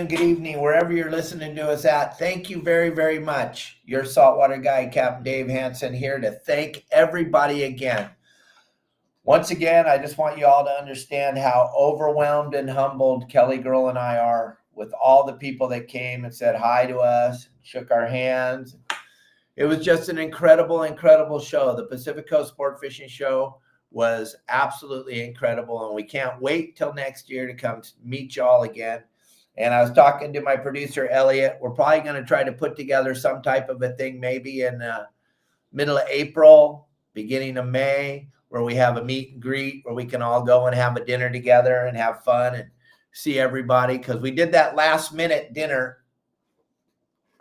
Good evening, wherever you're listening to us at. Thank you very, very much. Your saltwater guide, Captain Dave Hansen, here to thank everybody again. Once again, I just want you all to understand how overwhelmed and humbled Kelly Girl and I are with all the people that came and said hi to us, shook our hands. It was just an incredible, incredible show. The Pacific Coast Sportfishing Show was absolutely incredible, and we can't wait till next year to come meet you all again. And I was talking to my producer, Elliot. We're probably going to try to put together some type of a thing maybe in middle of April, beginning of May, where we have a meet and greet where we can all go and have a dinner together and have fun and see everybody. Because we did that last minute dinner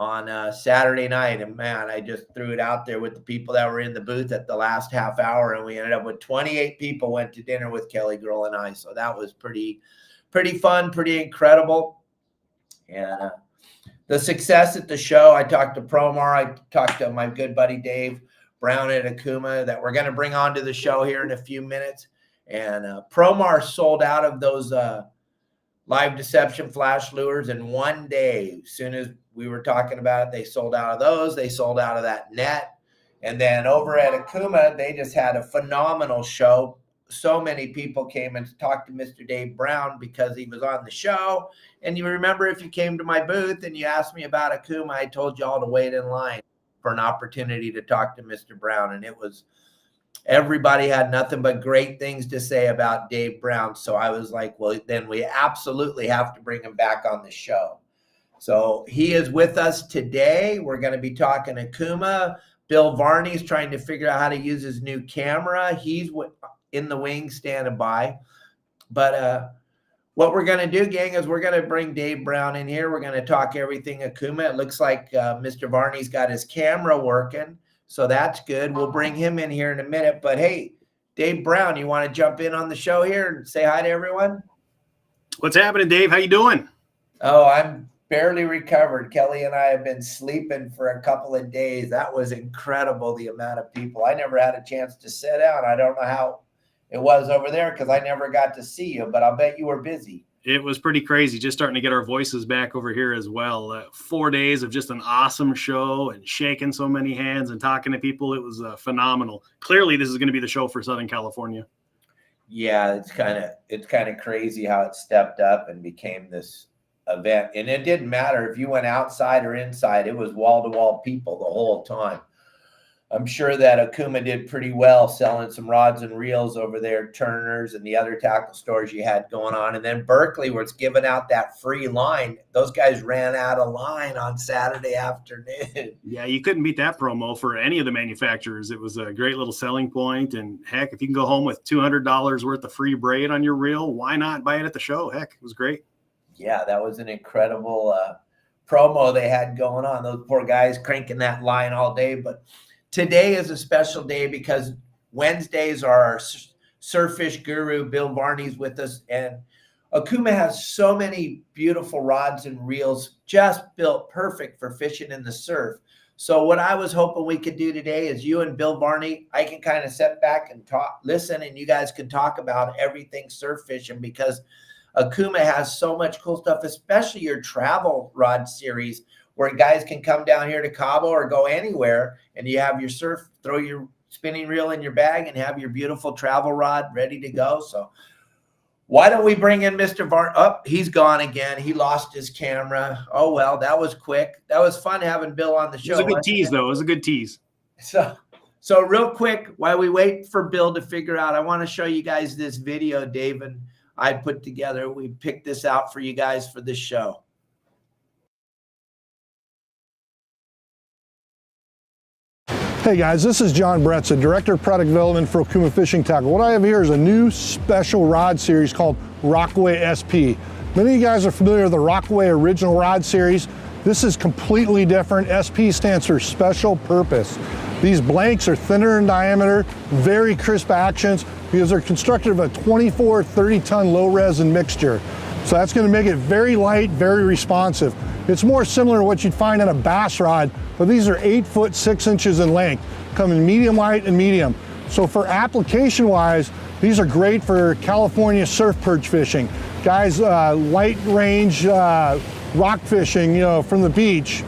on Saturday night. And, man, I just threw it out there with the people that were in the booth at the last half hour. And we ended up with 28 people went to dinner with Kelly Girl and I. So that was pretty fun, pretty incredible. And the success at the show, I talked to Promar, I talked to my good buddy Dave Brown at Okuma that we're going to bring onto the show here in a few minutes. And Promar sold out of those live deception flash lures in one day. As soon as we were talking about it, they sold out of those. They sold out of that net. And then over at Okuma, they just had a phenomenal show. So many people came and talked to Mr. Dave Brown because he was on the show. And you remember, if you came to my booth and you asked me about Okuma, I told you all to wait in line for an opportunity to talk to Mr. Brown. And it was, everybody had nothing but great things to say about Dave Brown. So I was like, well, then we absolutely have to bring him back on the show. So he is with us today. We're going to be talking Okuma. Bill Varney's trying to figure out how to use his new camera. He's in the wings standing by. But what we're going to do, gang, is we're going to bring Dave Brown in here. We're going to talk everything Okuma. It looks like Mr. Varney's got his camera working, so that's good. We'll bring him in here in a minute. But, hey, Dave Brown, you want to jump in on the show here and say hi to everyone? What's happening, Dave? How you doing? Oh, I'm barely recovered. Kelly and I have been sleeping for a couple of days. That was incredible, the amount of people. I never had a chance to sit down. I don't know how it was over there because I never got to see you, but I'll bet you were busy. It was pretty crazy, just starting to get our voices back over here as well. 4 days of just an awesome show and shaking so many hands and talking to people. It was phenomenal. Clearly, this is going to be the show for Southern California. Yeah, it's kind of crazy how it stepped up and became this event. And it didn't matter if you went outside or inside. It was wall-to-wall people the whole time. I'm sure that Okuma did pretty well selling some rods and reels over there, Turner's and the other tackle stores you had going on. And then Berkeley was giving out that free line. Those guys ran out of line on Saturday afternoon. Yeah, you couldn't beat that promo for any of the manufacturers. It was a great little selling point. And heck, if you can go home with $200 worth of free braid on your reel, why not buy it at the show? Heck, it was great. Yeah, that was an incredible promo they had going on. Those poor guys cranking that line all day. But today is a special day because Wednesdays are our surffish guru, Bill Varney's with us. And Okuma has so many beautiful rods and reels just built perfect for fishing in the surf. So what I was hoping we could do today is you and Bill Varney, I can kind of sit back and listen, and you guys can talk about everything surf fishing because Okuma has so much cool stuff, especially your travel rod series, where guys can come down here to Cabo or go anywhere, and you have your surf, throw your spinning reel in your bag and have your beautiful travel rod ready to go. So why don't we bring in Mr. Varney? Oh, he's gone again. He lost his camera. Oh, well, that was quick. That was fun having Bill on the show. It was a good tease, though. It was a good tease. So real quick, while we wait for Bill to figure out, I want to show you guys this video Dave and I put together. We picked this out for you guys for this show. Hey guys, this is John Bretza, Director of Product Development for Okuma Fishing Tackle. What I have here is a new special rod series called Rockaway SP. Many of you guys are familiar with the Rockaway original rod series. This is completely different. SP stands for Special Purpose. These blanks are thinner in diameter, very crisp actions because they're constructed of a 24, 30-ton low-resin mixture. So that's going to make it very light, very responsive. It's more similar to what you'd find on a bass rod, but these are 8 foot 6 inches in length, come in medium light and medium. So for application-wise, these are great for California surf perch fishing. Guys, light range rock fishing, you know, from the beach.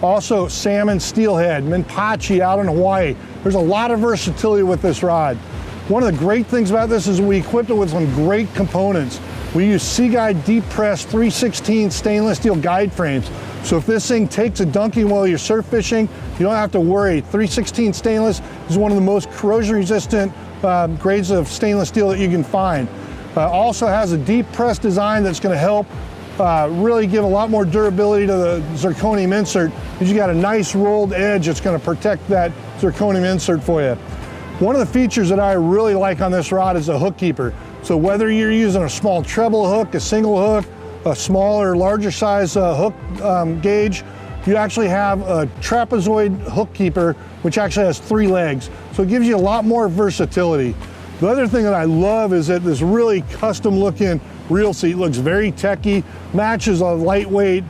Also salmon steelhead, minpachi out in Hawaii. There's a lot of versatility with this rod. One of the great things about this is we equipped it with some great components. We use Sea Guide deep press 316 stainless steel guide frames. So if this thing takes a dunking while you're surf fishing, you don't have to worry. 316 stainless is one of the most corrosion resistant grades of stainless steel that you can find. Also has a deep press design that's going to help really give a lot more durability to the zirconium insert, because you got a nice rolled edge that's going to protect that zirconium insert for you. One of the features that I really like on this rod is the hook keeper. So whether you're using a small treble hook, a single hook, a smaller, larger size hook gauge, you actually have a trapezoid hook keeper, which actually has 3 legs. So it gives you a lot more versatility. The other thing that I love is that this really custom looking reel seat looks very techy, matches a lightweight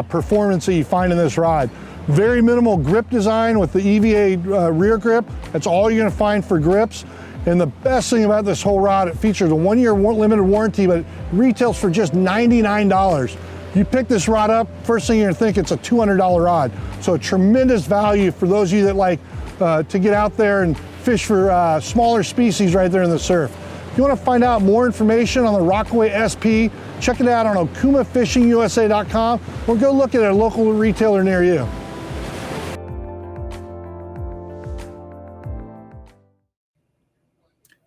performance that you find in this rod. Very minimal grip design with the EVA rear grip. That's all you're gonna find for grips. And the best thing about this whole rod, it features a 1-year limited warranty, but it retails for just $99. You pick this rod up, first thing you're gonna think it's a $200 rod. So a tremendous value for those of you that like to get out there and fish for smaller species right there in the surf. If you wanna find out more information on the Rockaway SP, check it out on okumafishingusa.com or go look at a local retailer near you.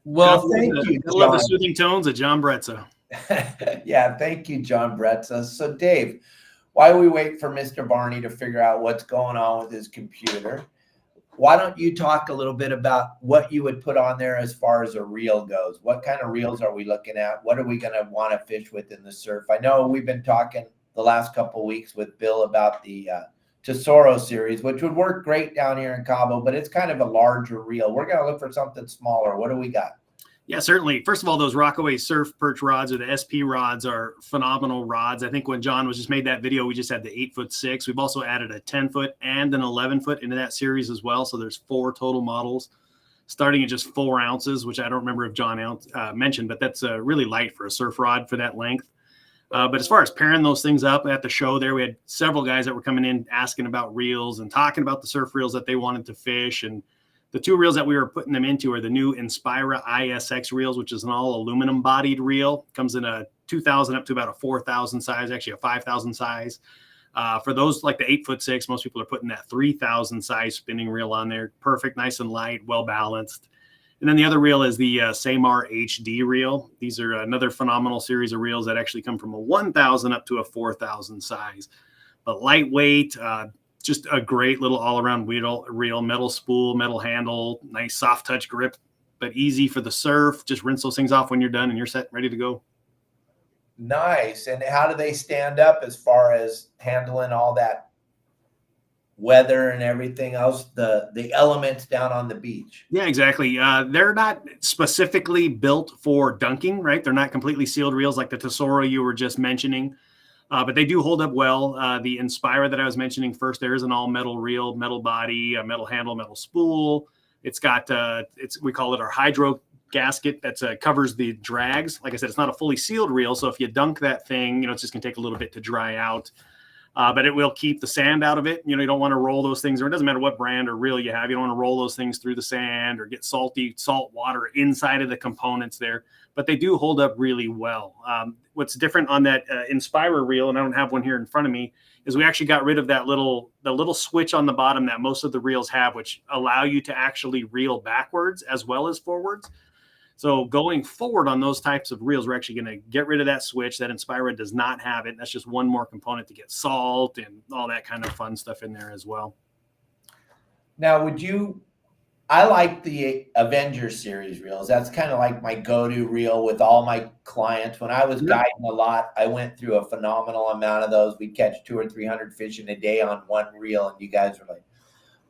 Well, thank you, I love the John. soothing tones of John Bretza. Yeah, thank you, John Bretza. So, Dave, while we wait for Mr. Varney to figure out what's going on with his computer, why don't you talk a little bit about what you would put on there as far as a reel goes? What kind of reels are we looking at? What are we going to want to fish with in the surf? I know we've been talking the last couple of weeks with Bill about the Tesoro series, which would work great down here in Cabo, but it's kind of a larger reel. We're going to look for something smaller. What do we got? Yeah, certainly. First of all, those Rockaway surf perch rods or the SP rods are phenomenal rods. I think when John was just made that video, we just had the 8'6". We've also added a 10-foot and an 11-foot into that series as well. So there's 4 total models starting at just 4 ounces, which I don't remember if John mentioned, but that's really light for a surf rod for that length. But as far as pairing those things up at the show there, we had several guys that were coming in asking about reels and talking about the surf reels that they wanted to fish. And the 2 reels that we were putting them into are the new Inspira ISX reels, which is an all aluminum bodied reel. Comes in a 2,000 up to about a 4,000 size, actually a 5,000 size. For those like the 8'6", most people are putting that 3,000 size spinning reel on there. Perfect, nice and light, well balanced. And then the other reel is the Samar HD reel. These are another phenomenal series of reels that actually come from a 1,000 up to a 4,000 size. But lightweight, just a great little all-around reel, metal spool, metal handle, nice soft touch grip, but easy for the surf. Just rinse those things off when you're done and you're set, ready to go. Nice. And how do they stand up as far as handling all that weather and everything else, the elements down on the beach? Yeah, exactly. They're not specifically built for dunking, right? They're not completely sealed reels like the Tesoro you were just mentioning, but they do hold up well. The Inspira that I was mentioning first, there is an all metal reel, metal body, a metal handle, metal spool. It's got, we call it our hydro gasket that covers the drags. Like I said, it's not a fully sealed reel. So if you dunk that thing, it's just gonna take a little bit to dry out. But it will keep the sand out of it. You don't want to roll those things, or it doesn't matter what brand or reel you have. You don't want to roll those things through the sand or get salt water inside of the components there. But they do hold up really well. What's different on that Inspira reel, and I don't have one here in front of me, is we actually got rid of the little switch on the bottom that most of the reels have, which allow you to actually reel backwards as well as forwards. So going forward on those types of reels, we're actually going to get rid of that switch. That Inspira does not have it. That's just one more component to get salt and all that kind of fun stuff in there as well. Now, I like the Avenger series reels. That's kind of like my go-to reel with all my clients. When I was guiding a lot, I went through a phenomenal amount of those. We'd catch 200 or 300 fish in a day on one reel. And you guys were like,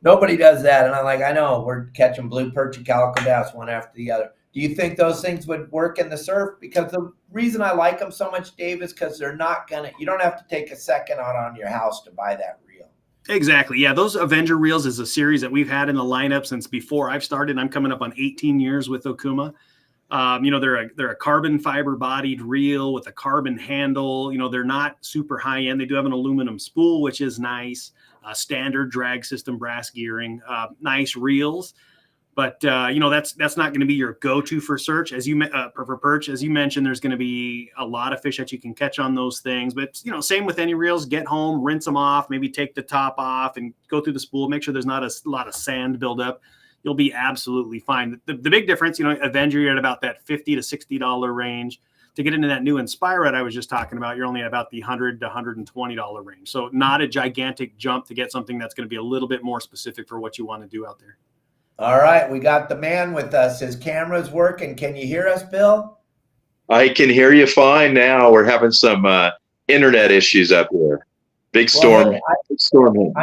nobody does that. And I'm like, I know, we're catching blue perch and calico bass one after the other. Do you think those things would work in the surf? Because the reason I like them so much, Dave, is because you don't have to take a second out on your house to buy that reel. Exactly. Yeah, those Avenger reels is a series that we've had in the lineup since before I've started. I'm coming up on 18 years with Okuma. They're a carbon fiber bodied reel with a carbon handle. They're not super high end. They do have an aluminum spool, which is nice. Standard drag system, brass gearing, nice reels. But that's not going to be your go-to for search, for perch. As you mentioned, there's going to be a lot of fish that you can catch on those things. But same with any reels. Get home, rinse them off, maybe take the top off, and go through the spool. Make sure there's not a lot of sand buildup. You'll be absolutely fine. The big difference, Avenger, you're at about that $50 to $60 range. To get into that new Inspire I was just talking about, you're only at about the $100 to $120 range. So not a gigantic jump to get something that's going to be a little bit more specific for what you want to do out there. All right, we got the man with us. His camera's working. Can you hear us, Bill? I can hear you fine now. We're having some internet issues up here. Big storm. Big storm.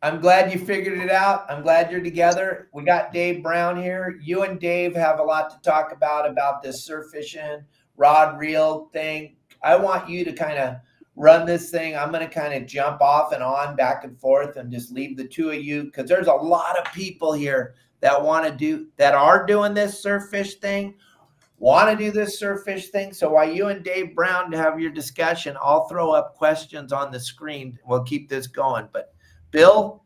I'm glad you figured it out. I'm glad you're together. We got Dave Brown here. You and Dave have a lot to talk about this surf fishing, rod reel thing. I want you to kind of run this thing. I'm going to kind of jump off and on, back and forth, and just leave the two of you, because there's a lot of people here that are doing this surf fish thing, want to do this surf fish thing. So while you and Dave Brown have your discussion, I'll throw up questions on the screen. We'll keep this going. But Bill,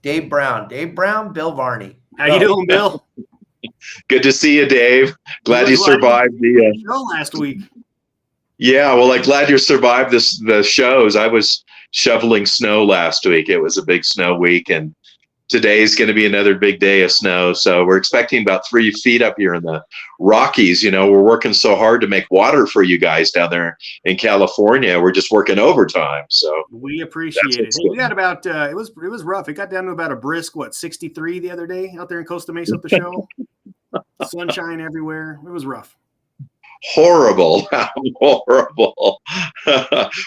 Dave Brown, Bill Varney. How you doing, Bill? Good to see you, Dave. Glad you survived the show last week. Yeah, well, I'm glad you survived the shows. I was shoveling snow last week. It was a big snow week, and today's going to be another big day of snow. So we're expecting about 3 feet up here in the Rockies. We're working so hard to make water for you guys down there in California. We're just working overtime. So we appreciate it. Hey, we got about it was rough. It got down to about a brisk 63 the other day out there in Costa Mesa at the show. Sunshine everywhere. It was rough. Horrible. Horrible.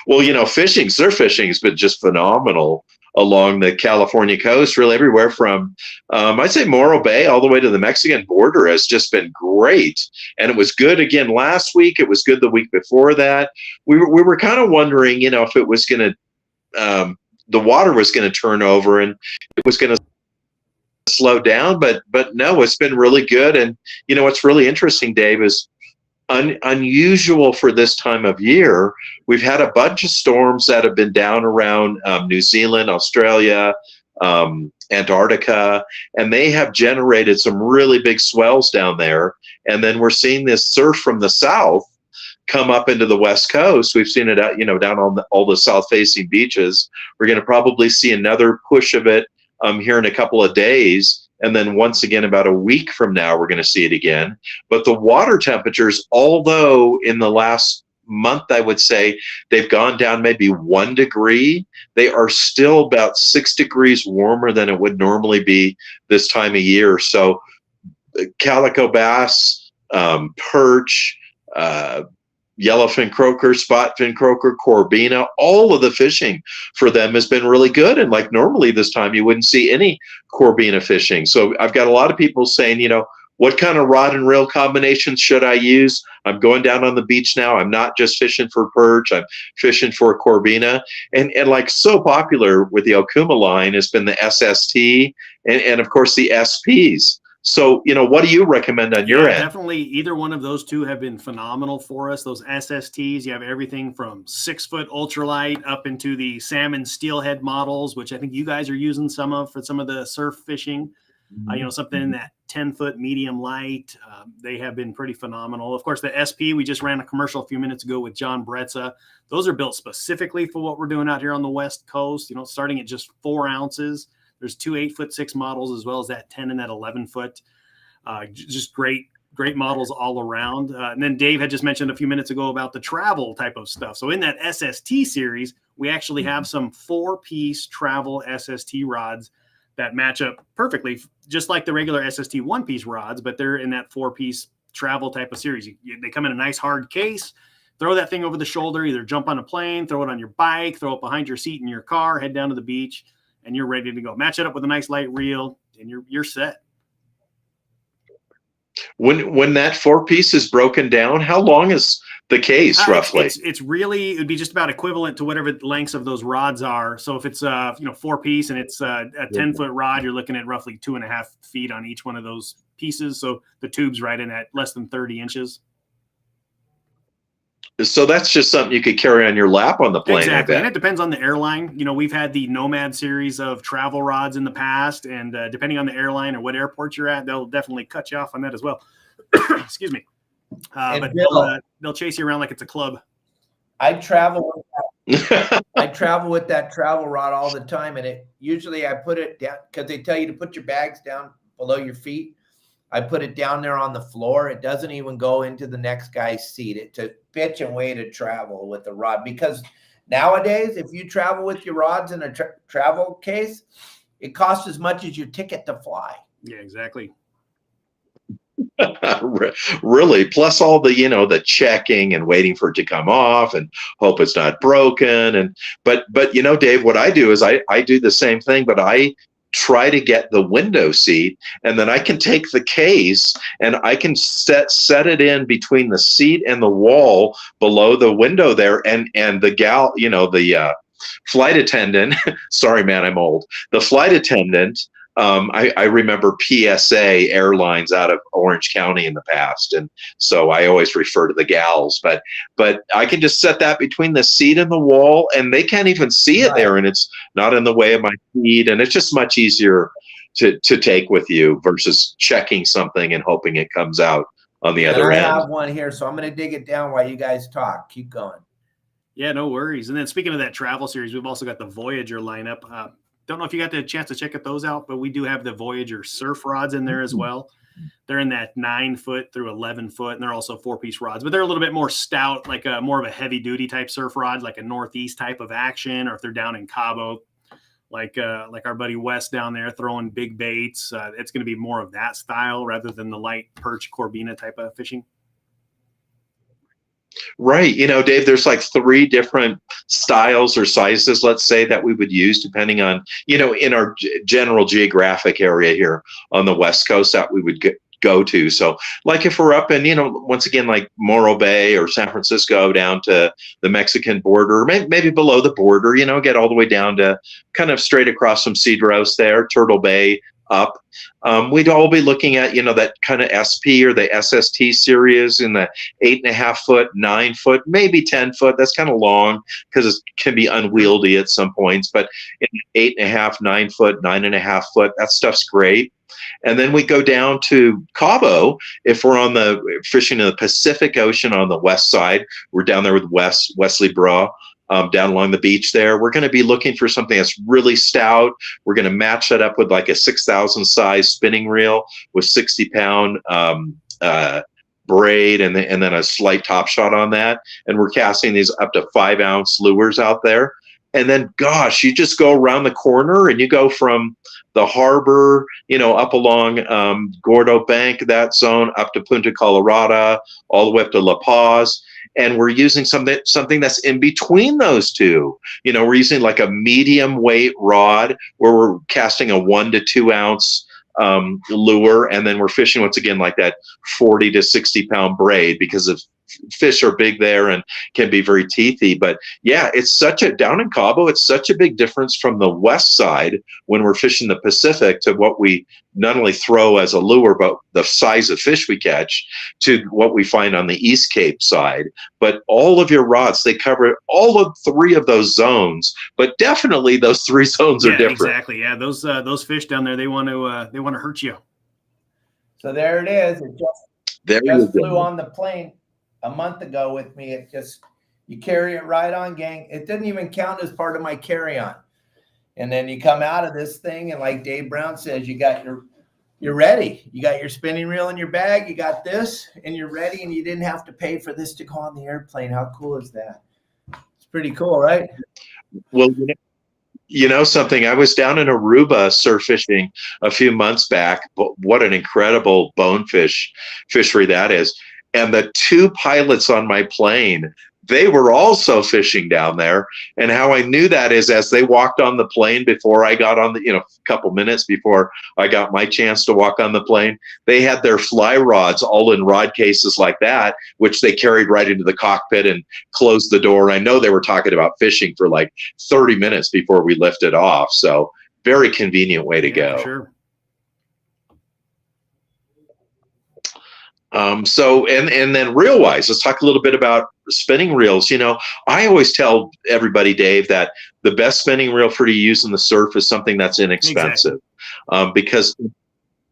Well, surf fishing has been just phenomenal along the California coast, really everywhere from, I'd say Morro Bay all the way to the Mexican border has just been great. And it was good again last week. It was good the week before that. We were kind of wondering, if it was going to, the water was going to turn over and it was going to slow down, but no, it's been really good. And, what's really interesting, Dave, is unusual for this time of year. We've had a bunch of storms that have been down around New Zealand, Australia, Antarctica, and they have generated some really big swells down there. And then we're seeing this surf from the south come up into the west coast. We've seen it out, down on all the south-facing beaches. We're going to probably see another push of it here in a couple of days. And then once again, about a week from now, we're going to see it again. But the water temperatures, although in the last month, I would say they've gone down maybe 1 degree, they are still about 6 degrees warmer than it would normally be this time of year. So calico bass, perch, yellowfin croaker, spotfin croaker, corbina, all of the fishing for them has been really good. And like normally this time you wouldn't see any corbina fishing. So I've got a lot of people saying, what kind of rod and reel combinations should I use? I'm going down on the beach now. I'm not just fishing for perch. I'm fishing for corbina. And like so popular with the Okuma line has been the SST and of course the SPs. So, what do you recommend on your end? Definitely either one of those two have been phenomenal for us. Those SSTs, you have everything from 6-foot ultralight up into the salmon steelhead models, which I think you guys are using some of for some of the surf fishing. Something in that 10-foot medium light. They have been pretty phenomenal. Of course, the SP, we just ran a commercial a few minutes ago with John Bretza. Those are built specifically for what we're doing out here on the West Coast, starting at just 4 ounces. There's 2 8-foot-6 models as well as that 10 and that 11-foot. Just great models all around. And then Dave had just mentioned a few minutes ago about the travel type of stuff. So in that SST series, we actually have some 4-piece travel SST rods that match up perfectly, just like the regular SST 1-piece rods, but they're in that 4-piece travel type of series. They come in a nice hard case. Throw that thing over the shoulder, either jump on a plane, throw it on your bike, throw it behind your seat in your car, head down to the beach, and you're ready to go. Match it up with a nice light reel, and you're set. When that 4-piece is broken down, how long is the case roughly? It's really, it'd be just about equivalent to whatever the lengths of those rods are. So if it's 4-piece and it's a 10-foot rod, you're looking at roughly 2.5 feet on each one of those pieces. So the tube's right in at less than 30 inches. So that's just something you could carry on your lap on the plane. Exactly. I And bet. it depends on the airline. You know, we've had the Nomad series of travel rods in the past, and depending on the airline or what airport you're at, they'll definitely cut you off on that as well. Excuse me. But they'll chase you around like it's a club. I travel with that travel rod all the time, and usually I put it down because they tell you to put your bags down below your feet. I put it down there on the floor. It doesn't even go into the next guy's seat. It's a bitch and way to travel with the rod, because nowadays, if you travel with your rods in a travel case, it costs as much as your ticket to fly. Yeah, exactly. Really, plus all the the checking and waiting for it to come off and hope it's not broken. But Dave, what I do is I do the same thing, but I try to get the window seat, and then I can take the case and I can set it in between the seat and the wall below the window there, and the flight attendant sorry man, I'm old. The flight attendant, I remember PSA Airlines out of Orange County in the past, and so I always refer to the gals. But I can just set that between the seat and the wall, and they can't even see it there, and it's not in the way of my feet, and it's just much easier to take with you versus checking something and hoping it comes out on the other end. I have one here, so I'm going to dig it down while you guys talk. Keep going. Yeah, no worries. And then speaking of that travel series, we've also got the Voyager lineup. Don't know if you got the chance to check those out, but we do have the Voyager surf rods in there as well. They're in that 9 foot through 11 foot, and they're also 4-piece rods, but they're a little bit more stout, like more of a heavy duty type surf rod, like a Northeast type of action, or if they're down in Cabo, like our buddy Wes down there throwing big baits. It's going to be more of that style rather than the light perch Corbina type of fishing. Right. Dave, there's like 3 different styles or sizes, let's say, that we would use depending on, in our general geographic area here on the West Coast that we would go to. So like if we're up in, once again, like Morro Bay or San Francisco down to the Mexican border, maybe below the border, get all the way down to kind of straight across from Cedros there, Turtle Bay up. We'd all be looking at, that kind of SP or the SST series in the 8.5 foot, 9 foot, maybe 10 foot. That's kind of long because it can be unwieldy at some points, but in 8.5, 9 foot, 9.5 foot, that stuff's great. And then we go down to Cabo. If we're on the fishing in the Pacific Ocean on the west side, we're down there with Wesley Bra. Down along the beach there, we're going to be looking for something that's really stout. We're going to match that up with like a 6,000 size spinning reel with 60-pound braid and then a slight top shot on that. And we're casting these up to 5-ounce lures out there. And then, gosh, you just go around the corner and you go from the harbor, up along Gordo Bank, that zone, up to Punta Colorada, all the way up to La Paz. And we're using something that's in between those two. We're using like a medium weight rod where we're casting a 1 to 2 ounce lure, and then we're fishing once again like that 40 to 60 pound braid because of fish are big there and can be very teethy. But yeah, it's down in Cabo, it's such a big difference from the west side when we're fishing the Pacific to what we not only throw as a lure, but the size of fish we catch to what we find on the East Cape side. But all of your rods, they cover all of 3 of those zones, but definitely those 3 zones are different. Exactly. Yeah. Those fish down there, they want to hurt you. So there it is. It just flew on the plane a month ago with me. You carry it right on, gang. It didn't even count as part of my carry-on. And then you come out of this thing, and like Dave Brown says, you're ready. You got your spinning reel in your bag, you got this, and you're ready, and you didn't have to pay for this to go on the airplane. How cool is that? It's pretty cool, right? Well, something, I was down in Aruba surf fishing a few months back. What an incredible bonefish fishery that is. And the 2 pilots on my plane, they were also fishing down there. And how I knew that is as they walked on the plane before I got on a couple minutes before I got my chance to walk on the plane, they had their fly rods all in rod cases like that, which they carried right into the cockpit and closed the door. And I know they were talking about fishing for like 30 minutes before we lifted off. So very convenient way to go. Sure. And then reel wise, let's talk a little bit about spinning reels. I always tell everybody, Dave, that the best spinning reel for you to use in the surf is something that's inexpensive. Exactly. Because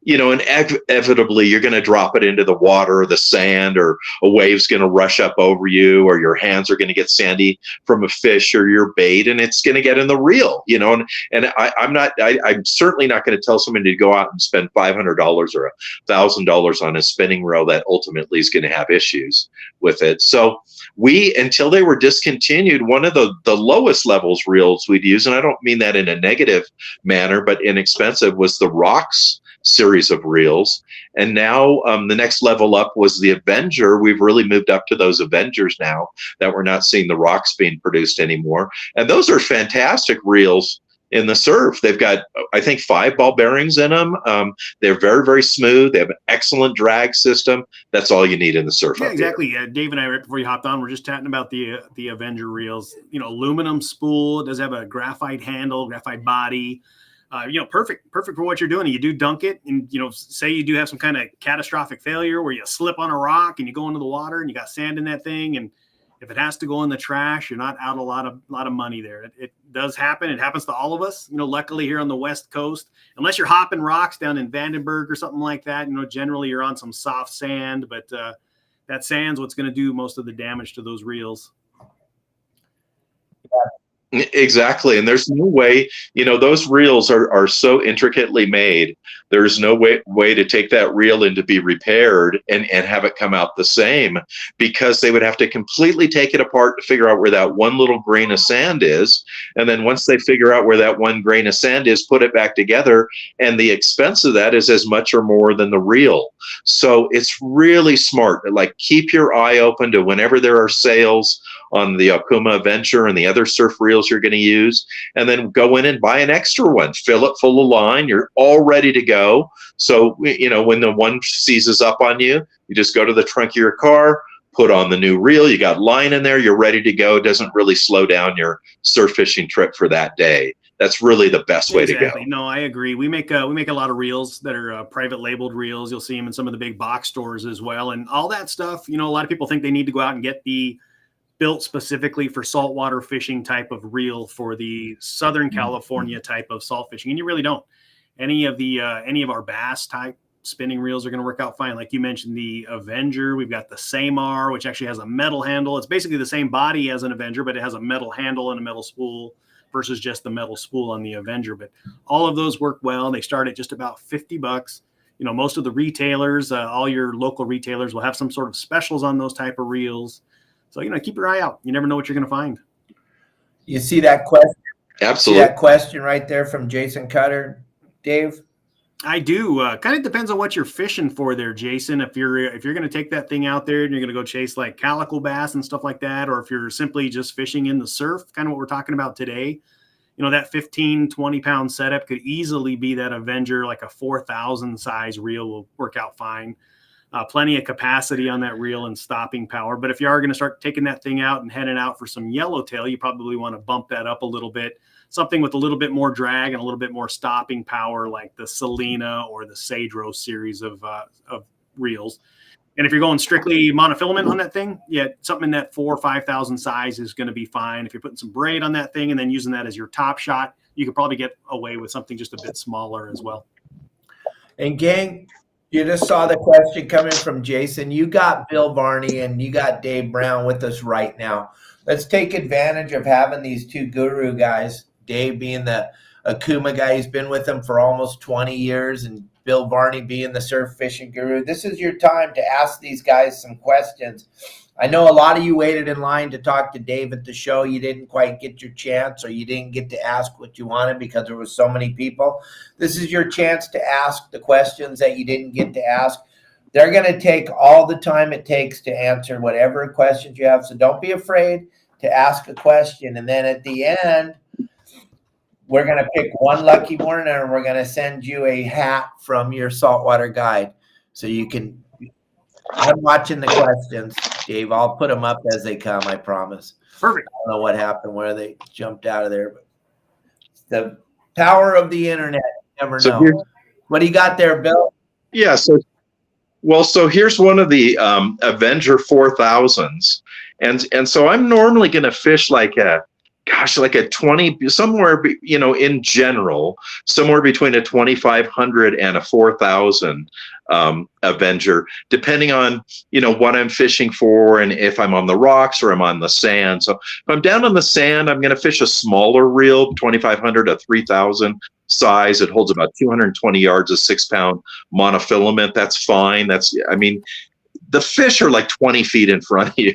inevitably you're going to drop it into the water or the sand, or a wave's going to rush up over you, or your hands are going to get sandy from a fish or your bait, and it's going to get in the reel, and I'm certainly not going to tell somebody to go out and spend $500 or $1,000 on a spinning reel that ultimately is going to have issues with it. So until they were discontinued, one of the lowest levels reels we'd use, and I don't mean that in a negative manner, but inexpensive, was the Rocks series of reels. And now the next level up was the Avenger. We've really moved up to those Avengers now that we're not seeing the Rocks being produced anymore. And those are fantastic reels in the surf. They've got, I think, 5 ball bearings in them. They're very, very smooth. They have an excellent drag system. That's all you need in the surf. Yeah, exactly. Dave and I, right before you hopped on, we're just chatting about the Avenger reels. Aluminum spool. It does have a graphite handle, graphite body. Perfect for what you're doing. You do dunk it, and say you do have some kind of catastrophic failure where you slip on a rock and you go into the water and you got sand in that thing, and if it has to go in the trash, you're not out a lot of money there. It does happen. It happens to all of us. Luckily here on the West Coast, unless you're hopping rocks down in Vandenberg or something like that, generally you're on some soft sand, but that sand's what's going to do most of the damage to those reels. Exactly. And there's no way, those reels are so intricately made. There's no way to take that reel and to be repaired and have it come out the same, because they would have to completely take it apart to figure out where that one little grain of sand is. And then once they figure out where that one grain of sand is, put it back together. And the expense of that is as much or more than the reel. So it's really smart. Like, keep your eye open to whenever there are sales on the Okuma Adventure and the other surf reels you're going to use, and then go in and buy an extra one, fill it full of line. You're all ready to go. So, when the one seizes up on you, you just go to the trunk of your car, put on the new reel, you got line in there, you're ready to go. It doesn't really slow down your surf fishing trip for that day. That's really the best way to go. No, I agree. We make a lot of reels that are private labeled reels. You'll see them in some of the big box stores as well. And all that stuff, a lot of people think they need to go out and get the built specifically for saltwater fishing type of reel for the Southern California type of salt fishing. And you really don't. Any of our bass type spinning reels are going to work out fine. Like you mentioned, the Avenger, we've got the Samar, which actually has a metal handle. It's basically the same body as an Avenger, but it has a metal handle and a metal spool versus just the metal spool on the Avenger. But all of those work well. They start at just about $50. Most of the retailers, all your local retailers will have some sort of specials on those type of reels. So, keep your eye out. You never know what you're going to find. You see that question? Absolutely. See that question right there from Jason Cutter, Dave? I do. Kind of depends on what you're fishing for there, Jason. If you're going to take that thing out there and you're going to go chase like calico bass and stuff like that, or if you're simply just fishing in the surf, kind of what we're talking about today, that 15, 20-pound setup could easily be that Avenger, like a 4,000 size reel will work out fine. Plenty of capacity on that reel and stopping power. But if you are going to start taking that thing out and heading out for some yellowtail, you probably want to bump that up a little bit. Something with a little bit more drag and a little bit more stopping power, like the Selena or the Cedro series of reels. And if you're going strictly monofilament on that thing, something in that 4,000 or 5,000 size is going to be fine. If you're putting some braid on that thing and then using that as your top shot, you could probably get away with something just a bit smaller as well. And gang, you just saw the question coming from Jason. You got Bill Varney and you got Dave Brown with us right now. Let's take advantage of having these two guru guys, Dave being the Okuma guy. He's been with them for almost 20 years, and Bill Varney being the surf fishing guru. This is your time to ask these guys some questions. I know a lot of you waited in line to talk to Dave at the show. You didn't quite get your chance, or you didn't get to ask what you wanted because there was so many people. This is your chance to ask the questions that you didn't get to ask. They're going to take all the time it takes to answer whatever questions you have. So don't be afraid to ask a question. And then at the end, we're going to pick one lucky winner, and we're going to send you a hat from your saltwater guide. So you can, I'm watching the questions, Dave. I'll put them up as they come, I promise. Perfect. I don't know what happened, where they jumped out of there. But the power of the internet, you never know. What do you got there, Bill? Yeah. So Well, so here's one of the Avenger 4000s. And so I'm normally going to fish like a 20, somewhere, in general, somewhere between a 2,500 and a 4,000 Avenger, depending on, what I'm fishing for and if I'm on the rocks or I'm on the sand. So if I'm down on the sand, I'm going to fish a smaller reel, 2,500 to 3,000 size. It holds about 220 yards of 6-pound monofilament. That's fine. The fish are like 20 feet in front of you.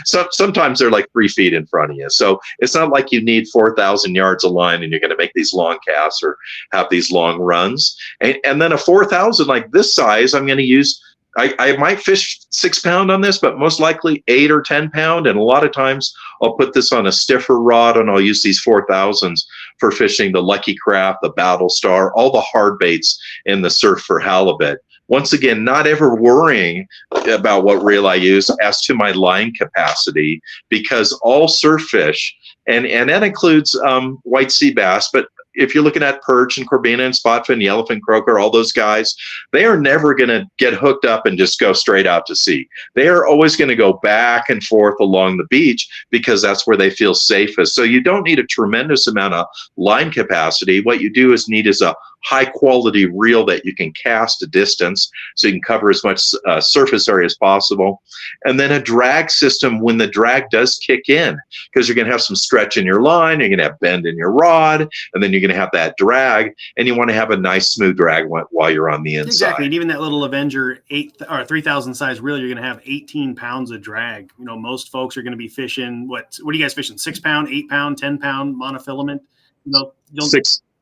So sometimes they're like 3 feet in front of you. So it's not like you need 4,000 yards of line and you're going to make these long casts or have these long runs. And then a 4,000 like this size, I'm going to use, I might fish 6-pound on this, but most likely 8 or 10 pound. And a lot of times I'll put this on a stiffer rod and I'll use these 4,000s for fishing the Lucky Craft, the Battle Star, all the hard baits in the surf for halibut. Once again, not ever worrying about what reel I use as to my line capacity, because all surf fish, and that includes white sea bass, but if you're looking at perch and corbina and spotfin, yellowfin, croaker, all those guys, they are never going to get hooked up and just go straight out to sea. They are always going to go back and forth along the beach because that's where they feel safest. So you don't need a tremendous amount of line capacity. What you do is need is a high quality reel that you can cast a distance so you can cover as much surface area as possible. And then a drag system when the drag does kick in, because you're going to have some stretch in your line, you're going to have bend in your rod, and then you're going to have that drag, and you want to have a nice smooth drag while you're on the inside. Exactly. And even that little Avenger 3,000 size reel, you're going to have 18 pounds of drag. Most folks are going to be fishing, what are you guys fishing? 6-pound, 8-pound, 10-pound monofilament?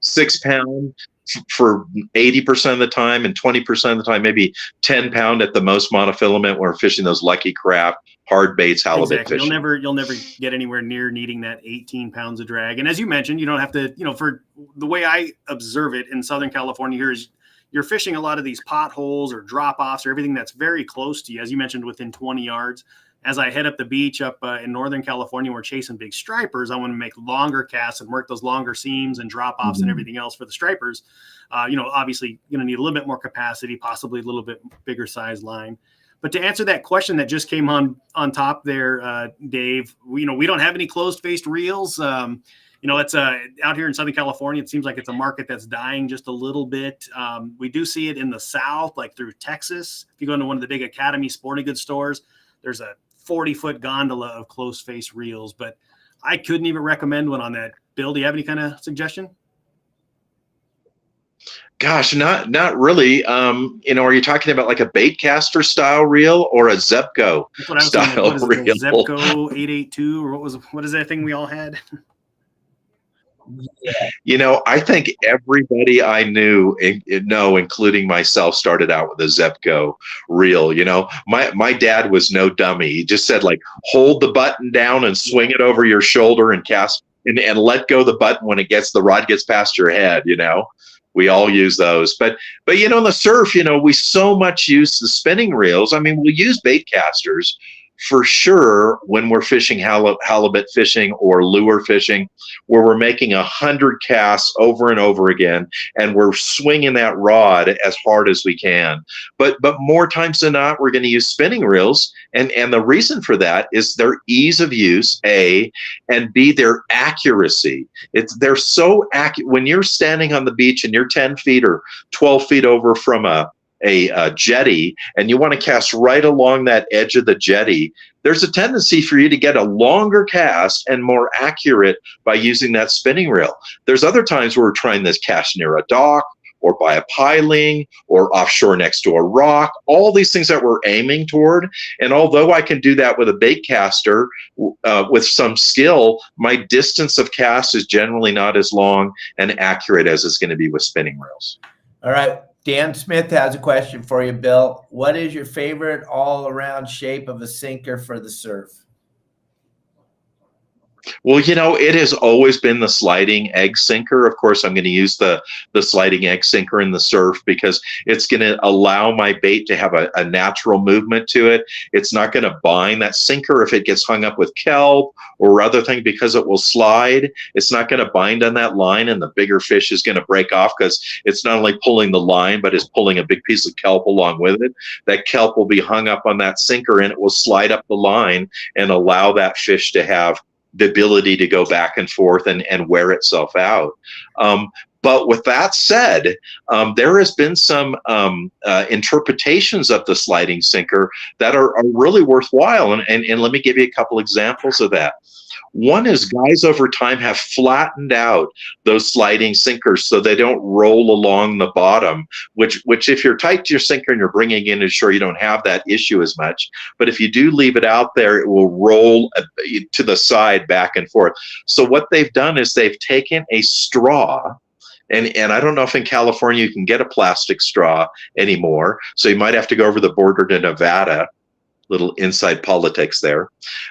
Six pound for 80% of the time, and 20% of the time, maybe 10 pound at the most monofilament. We're fishing those Lucky Craft hard baits, halibut fishing. You'll never get anywhere near needing that 18 pounds of drag. And as you mentioned, you don't have to, for the way I observe it in Southern California here is you're fishing a lot of these potholes or drop offs or everything that's very close to you, as you mentioned, within 20 yards. As I head up the beach up in Northern California, we're chasing big stripers. I want to make longer casts and work those longer seams and drop offs and everything else for the stripers. Obviously going to need a little bit more capacity, possibly a little bit bigger size line. But to answer that question that just came on top there, Dave, we don't have any closed faced reels. It's out here in Southern California. It seems like it's a market that's dying just a little bit. We do see it in the South, like through Texas. If you go into one of the big Academy sporting goods stores, there's a 40-foot gondola of closed face reels, but I couldn't even recommend one on that. Bill, do you have any kind of suggestion? Gosh, not really. Are you talking about like a bait caster style reel or a Zepco style reel? Zepco 882, or what is that thing we all had? I think everybody I knew, including myself, started out with a Zepco reel. My dad was no dummy. He just said, like, hold the button down and swing it over your shoulder and cast and let go the button when the rod gets past your head. We all use those, but in the surf, we so much use the spinning reels. I mean, we'll use bait casters for sure when we're fishing halibut fishing or lure fishing, where we're making 100 casts over and over again, and we're swinging that rod as hard as we can. But more times than not, we're going to use spinning reels, and the reason for that is their ease of use, A, and B, their accuracy. They're so accurate. When you're standing on the beach and you're 10 feet or 12 feet over from a jetty and you want to cast right along that edge of the jetty, there's a tendency for you to get a longer cast and more accurate by using that spinning reel. There's other times where we're trying this cast near a dock or by a piling or offshore next to a rock, all these things that we're aiming toward. And although I can do that with a bait caster with some skill, my distance of cast is generally not as long and accurate as it's going to be with spinning reels. All right. Dan Smith has a question for you, Bill. What is your favorite all-around shape of a sinker for the surf? Well, it has always been the sliding egg sinker. Of course, I'm going to use the sliding egg sinker in the surf because it's going to allow my bait to have a natural movement to it. It's not going to bind that sinker if it gets hung up with kelp or other thing, because it will slide. It's not going to bind on that line, and the bigger fish is going to break off because it's not only pulling the line, but it's pulling a big piece of kelp along with it. That kelp will be hung up on that sinker, and it will slide up the line and allow that fish to have the ability to go back and forth and wear itself out. But with that said, there has been some interpretations of the sliding sinker that are really worthwhile. And let me give you a couple examples of that. One is guys over time have flattened out those sliding sinkers so they don't roll along the bottom, which if you're tight to your sinker and you're bringing in ashore, you don't have that issue as much. But if you do leave it out there, it will roll to the side back and forth. So what they've done is they've taken a straw, and I don't know if in California you can get a plastic straw anymore, so you might have to go over the border to Nevada. Little inside politics there,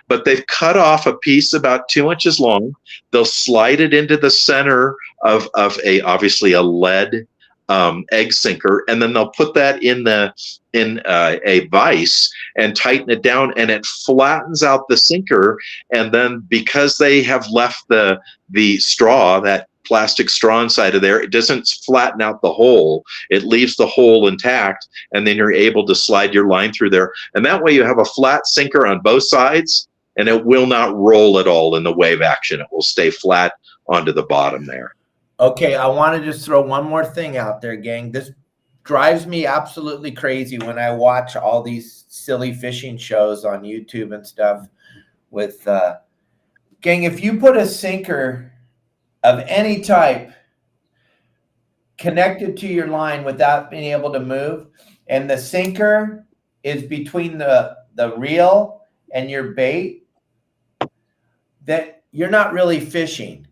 but they've cut off a piece about 2 inches long. They'll slide it into the center of obviously a lead egg sinker, and then they'll put that in a vise and tighten it down, and it flattens out the sinker. And then because they have left the straw, that plastic straw inside of there, it doesn't flatten out the hole. It leaves the hole intact, and then you're able to slide your line through there. And that way you have a flat sinker on both sides, and it will not roll at all in the wave action. It will stay flat onto the bottom there. Okay, I want to just throw one more thing out there, gang. This drives me absolutely crazy when I watch all these silly fishing shows on YouTube and stuff with gang, if you put a sinker of any type connected to your line without being able to move, and the sinker is between the reel and your bait, that you're not really fishing.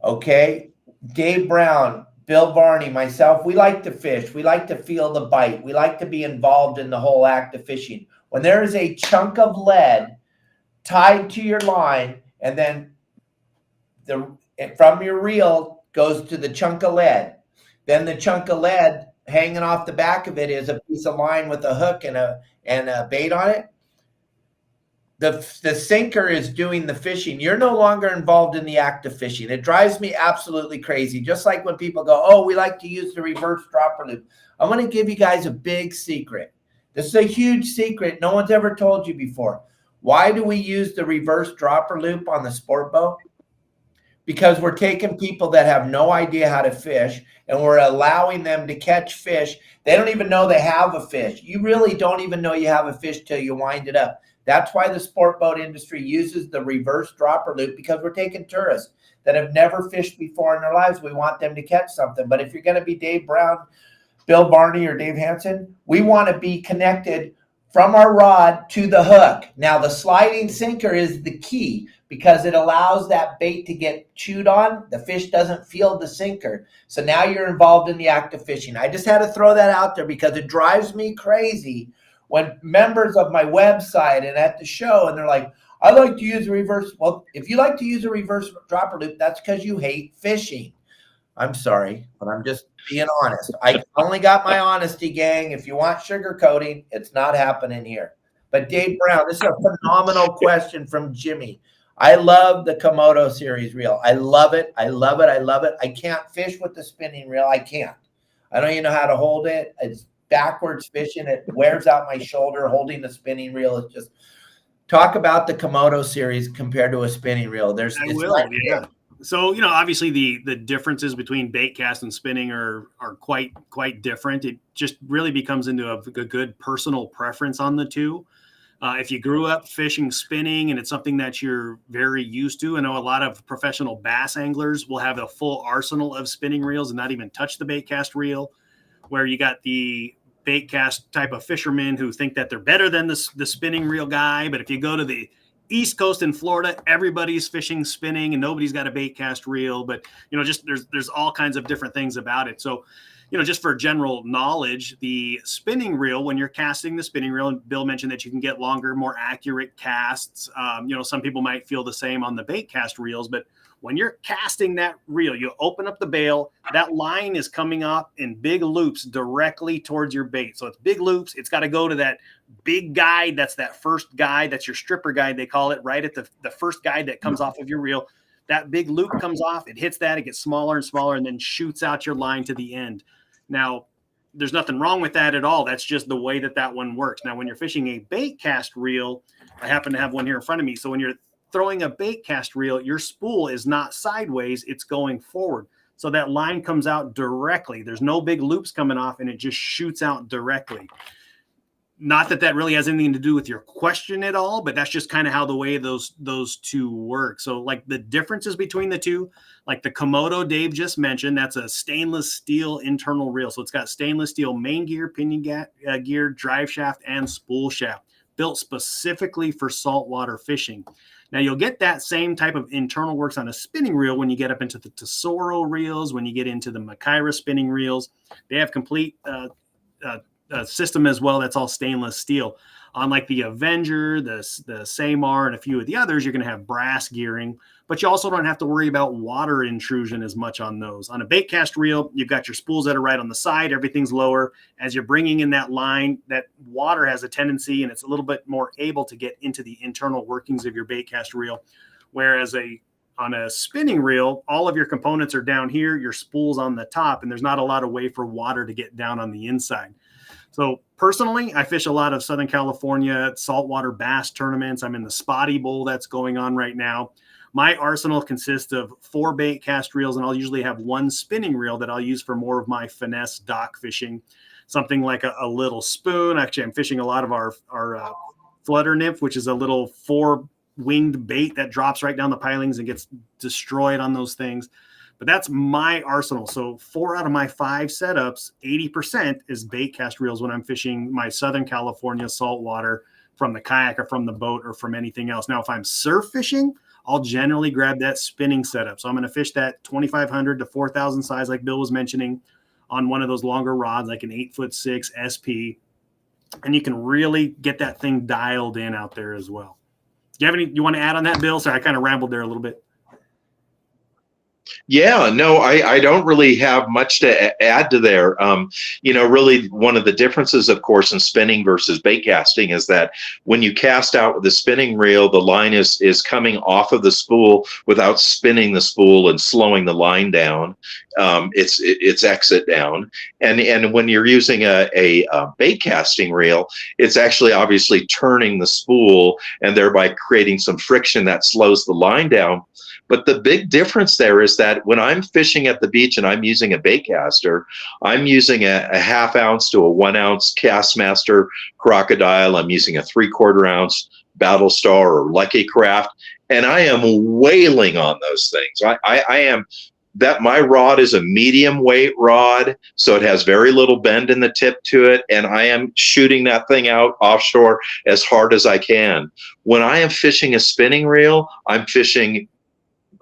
Okay, Dave Brown, Bill Varney, myself, we like to fish. We like to feel the bite. We like to be involved in the whole act of fishing. When there is a chunk of lead tied to your line, and then from your reel goes to the chunk of lead, then the chunk of lead hanging off the back of it is a piece of line with a hook and a bait on it. The sinker is doing the fishing. You're no longer involved in the act of fishing. It drives me absolutely crazy. Just like when people go, oh, we like to use the reverse dropper loop. I'm going to give you guys a big secret. This is a huge secret no one's ever told you before. Why do we use the reverse dropper loop on the sport boat? Because we're taking people that have no idea how to fish, and we're allowing them to catch fish. They don't even know they have a fish. You really don't even know you have a fish till you wind it up. That's why the sport boat industry uses the reverse dropper loop, because we're taking tourists that have never fished before in their lives. We want them to catch something. But if you're going to be Dave Brown, Bill Varney, or Dave Hansen, we want to be connected from our rod to the hook. Now, the sliding sinker is the key because it allows that bait to get chewed on. The fish doesn't feel the sinker. So now you're involved in the act of fishing. I just had to throw that out there because it drives me crazy when members of my website and at the show, and they're like, I like to use a reverse. Well, if you like to use a reverse dropper loop, that's because you hate fishing. I'm sorry, but I'm just being honest. I only got my honesty, gang. If you want sugarcoating, it's not happening here. But Dave Brown, this is a phenomenal question from Jimmy. I love the Komodo series reel. I love it. I love it. I love it. I can't fish with the spinning reel. I can't. I don't even know how to hold it. It's backwards fishing. It wears out my shoulder. Holding the spinning reel is just, talk about the Komodo series compared to a spinning reel. Yeah. So, obviously the differences between bait cast and spinning are quite different. It just really becomes into a good personal preference on the two. If you grew up fishing spinning and it's something that you're very used to, I know a lot of professional bass anglers will have a full arsenal of spinning reels and not even touch the bait cast reel, where you got the bait cast type of fishermen who think that they're better than the spinning reel guy. But if you go to the East Coast in Florida, everybody's fishing spinning and nobody's got a bait cast reel, but just there's all kinds of different things about it. So, just for general knowledge, the spinning reel, when you're casting the spinning reel, and Bill mentioned that you can get longer, more accurate casts. Some people might feel the same on the bait cast reels, but when you're casting that reel, you open up the bail, that line is coming up in big loops directly towards your bait. So it's big loops. It's got to go to that big guide. That's that first guide. That's your stripper guide, they call it, right at the first guide that comes off of your reel. That big loop comes off, it hits that, it gets smaller and smaller, and then shoots out your line to the end. Now, there's nothing wrong with that at all. That's just the way that one works. Now, when you're fishing a bait cast reel, I happen to have one here in front of me. So when you're throwing a bait cast reel, your spool is not sideways, it's going forward. So that line comes out directly. There's no big loops coming off, and it just shoots out directly. Not that really has anything to do with your question at all, but that's just kind of how the way those two work. So like the differences between the two, like the Komodo Dave just mentioned, that's a stainless steel internal reel. So it's got stainless steel main gear, pinion gear, drive shaft, and spool shaft, built specifically for saltwater fishing. Now you'll get that same type of internal works on a spinning reel when you get up into the Tesoro reels, when you get into the Makaira spinning reels. They have complete system as well that's all stainless steel. Unlike the Avenger, the Samar, and a few of the others, you're going to have brass gearing, but you also don't have to worry about water intrusion as much on those. On a bait cast reel, you've got your spools that are right on the side, everything's lower. As you're bringing in that line, that water has a tendency, and it's a little bit more able to get into the internal workings of your bait cast reel. Whereas on a spinning reel, all of your components are down here, your spool's on the top, and there's not a lot of way for water to get down on the inside. So personally, I fish a lot of Southern California saltwater bass tournaments. I'm in the Spotty Bowl that's going on right now. My arsenal consists of 4 bait cast reels, and I'll usually have 1 spinning reel that I'll use for more of my finesse dock fishing. Something like a little spoon. Actually, I'm fishing a lot of our flutter nymph, which is a little 4-winged bait that drops right down the pilings and gets destroyed on those things. But that's my arsenal. So 4 out of my 5 setups, 80% is bait cast reels when I'm fishing my Southern California saltwater from the kayak or from the boat or from anything else. Now, if I'm surf fishing, I'll generally grab that spinning setup. So I'm going to fish that 2,500 to 4,000 size, like Bill was mentioning, on one of those longer rods, like an 8'6" SP. And you can really get that thing dialed in out there as well. Do you want to add on that, Bill? Sorry, I kind of rambled there a little bit. Yeah, no, I don't really have much to add to there. Really one of the differences, of course, in spinning versus bait casting is that when you cast out with the spinning reel, the line is coming off of the spool without spinning the spool and slowing the line down. It's exit down. And when you're using a bait casting reel, it's actually obviously turning the spool and thereby creating some friction that slows the line down. But the big difference there is that when I'm fishing at the beach and I'm using a bait caster, I'm using a 1/2 ounce to a 1 ounce Castmaster Crocodile. I'm using a 3/4 ounce Battlestar or Lucky Craft, and I am whaling on those things. My rod is a medium weight rod, so it has very little bend in the tip to it, and I am shooting that thing out offshore as hard as I can. When I am fishing a spinning reel, I'm fishing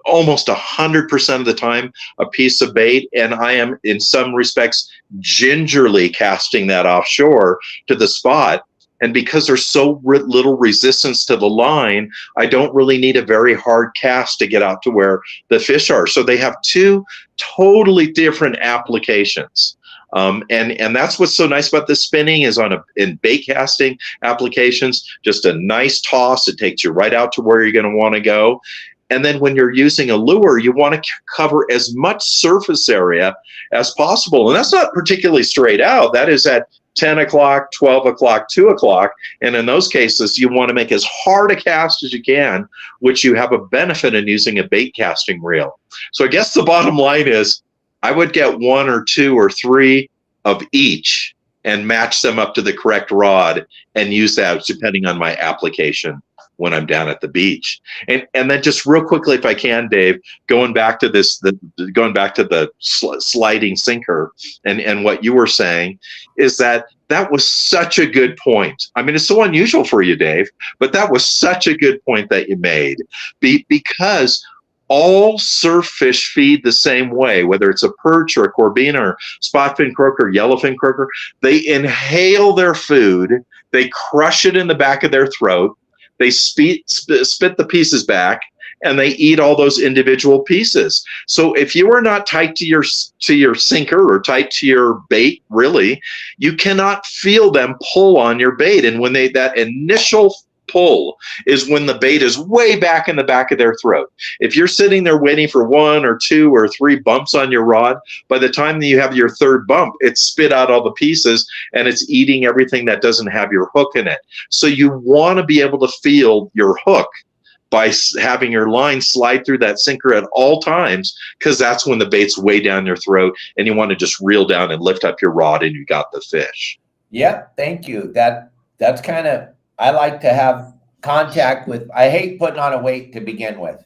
almost 100% of the time a piece of bait, and I am in some respects gingerly casting that offshore to the spot. And because there's so little resistance to the line, I don't really need a very hard cast to get out to where the fish are. So they have 2 totally different applications. And that's what's so nice about the spinning is in bait casting applications, just a nice toss. It takes you right out to where you're going to want to go. And then when you're using a lure, you want to cover as much surface area as possible. And that's not particularly straight out. That is at 10 o'clock, 12 o'clock, 2 o'clock. And in those cases, you want to make as hard a cast as you can, which you have a benefit in using a bait casting reel. So I guess the bottom line is I would get 1 or 2 or 3 of each and match them up to the correct rod and use that depending on my application when I'm down at the beach. And then just real quickly, if I can, Dave, going back to the sliding sinker and what you were saying is that was such a good point. I mean, it's so unusual for you, Dave, but that was such a good point that you made because all surf fish feed the same way, whether it's a perch or a corbina or spotfin croaker, yellowfin croaker. They inhale their food, they crush it in the back of their throat, they spit the pieces back, and they eat all those individual pieces. So if you are not tight to your sinker or tight to your bait, really, you cannot feel them pull on your bait. And when that initial pull is when the bait is way back in the back of their throat. If you're sitting there waiting for 1 or 2 or 3 bumps on your rod, by the time that you have your third bump, it's spit out all the pieces and it's eating everything that doesn't have your hook in it. So you want to be able to feel your hook by having your line slide through that sinker at all times, because that's when the bait's way down your throat and you want to just reel down and lift up your rod and you got the fish. Yep, thank you. That's kind of, I like to have contact with, I hate putting on a weight to begin with,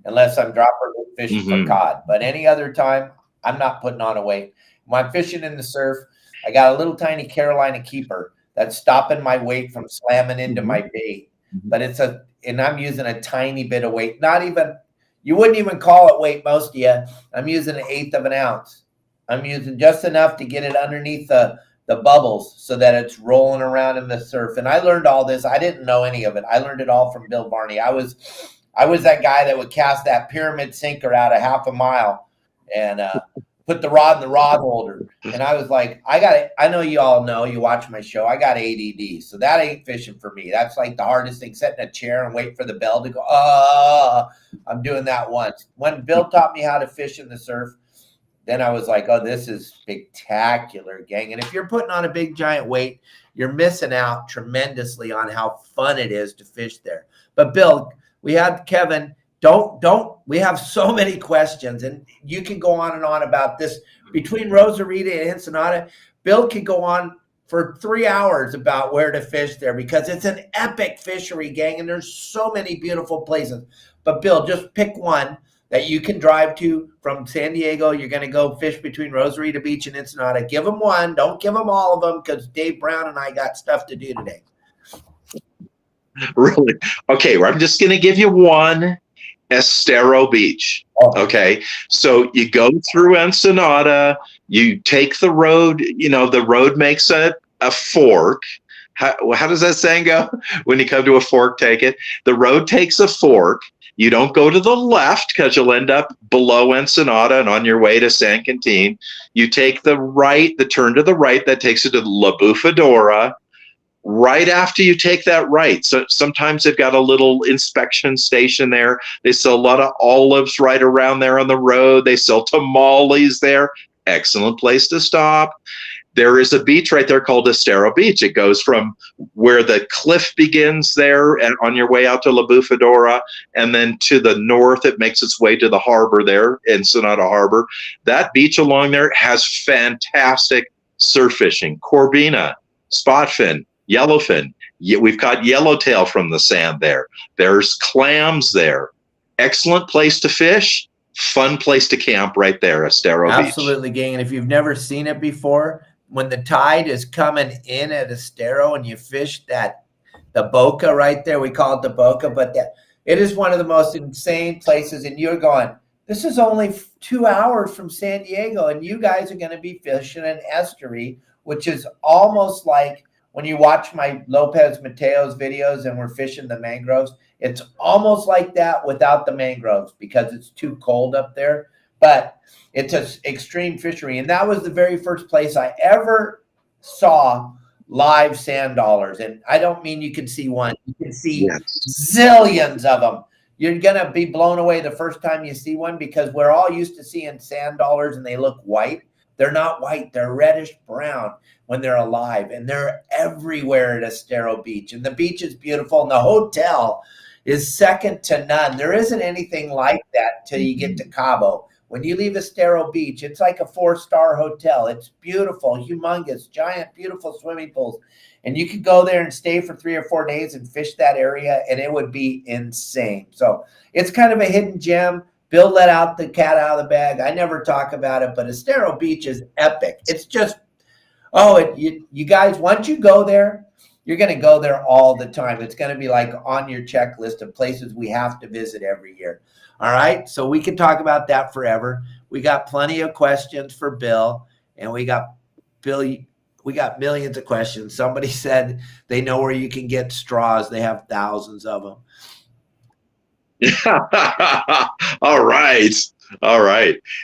unless I'm dropping fishing for cod. But any other time, I'm not putting on a weight. When I'm fishing in the surf, I got a little tiny Carolina keeper that's stopping my weight from slamming into my bait. But and I'm using a tiny bit of weight. Not even, you wouldn't even call it weight, most of you. I'm using 1/8 of an ounce. I'm using just enough to get it underneath the bubbles so that it's rolling around in the surf. And I learned all this. I didn't know any of it. I learned it all from Bill Varney. I was that guy that would cast that pyramid sinker out a half a mile and put the rod in the rod holder. And I was like, I know you all know, you watch my show, I got ADD. So that ain't fishing for me. That's like the hardest thing, sit in a chair and wait for the bell to go, I'm doing that once. When Bill taught me how to fish in the surf, then I was like, oh, this is spectacular, gang. And if you're putting on a big giant weight, you're missing out tremendously on how fun it is to fish there. But Bill, we had Kevin. We have so many questions, and you can go on and on about this. Between Rosarita and Ensenada, Bill could go on for 3 hours about where to fish there because it's an epic fishery, gang, and there's so many beautiful places. But Bill, just pick one that you can drive to from San Diego. You're going to go fish between Rosarita Beach and Ensenada. Give them one. Don't give them all of them because Dave Brown and I got stuff to do today. Really? Okay, well, I'm just going to give you one. Estero Beach. Okay, so you go through Ensenada, you take the road, the road makes a fork. How does that saying go? When you come to a fork, take it. The road takes a fork. You don't go to the left because you'll end up below Ensenada and on your way to San Quintin. You take the turn to the right that takes you to La Bufadora. Right after you take that right, so sometimes they've got a little inspection station there. They sell a lot of olives right around there on the road. They sell tamales there. Excellent place to stop. There is a beach right there called Estero Beach. It goes from where the cliff begins there and on your way out to La Bufadora, and then to the north, it makes its way to the harbor there, Ensenada Harbor. That beach along there has fantastic surf fishing, corbina, spotfin, yellowfin. We've got yellowtail from the sand there. There's clams there. Excellent place to fish. Fun place to camp right there, Estero Beach. Absolutely, gang. And if you've never seen it before, when the tide is coming in at Estero and you fish the Boca right there, we call it the Boca, but it is one of the most insane places. And you're going, this is only 2 hours from San Diego, and you guys are going to be fishing an estuary, which is almost like when you watch my Lopez Mateos videos and we're fishing the mangroves, it's almost like that without the mangroves because it's too cold up there. But it's an extreme fishery. And that was the very first place I ever saw live sand dollars. And I don't mean you can see one. You can see zillions of them. You're going to be blown away the first time you see one because we're all used to seeing sand dollars and they look white. They're not white. They're reddish brown when they're alive, and they're everywhere at Estero Beach. And the beach is beautiful, and the hotel is second to none. There isn't anything like that till you get to Cabo. When you leave Estero Beach, it's like a 4-star hotel. It's beautiful, humongous, giant, beautiful swimming pools. And you could go there and stay for 3 or 4 days and fish that area, and it would be insane. So it's kind of a hidden gem. Bill let out the cat out of the bag. I never talk about it, but Estero Beach is epic. It's just, you guys, once you go there, you're going to go there all the time. It's going to be like on your checklist of places we have to visit every year. All right. So we can talk about that forever. We got plenty of questions for Bill, and we got millions of questions. Somebody said they know where you can get straws. They have thousands of them. All right.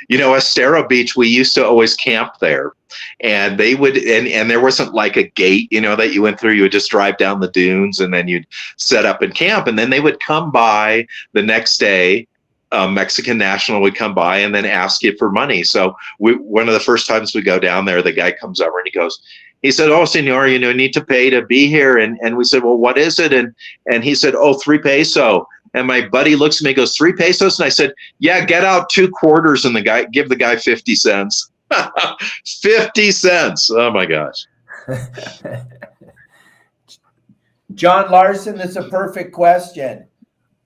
Estero Beach, we used to always camp there, and they would, and there wasn't like a gate, that you went through. You would just drive down the dunes, and then you'd set up and camp, and then they would come by the next day. Mexican national would come by and then ask you for money. So one of the first times we go down there, the guy comes over and he said, "Oh, senor, need to pay to be here." And we said, "Well, what is it?" And he said, "Oh, 3 peso." And my buddy looks at me and goes, 3 pesos? And I said, "Yeah, get out 2 quarters and give the guy 50 cents. 50 cents. Oh my gosh. John Larson, this is a perfect question.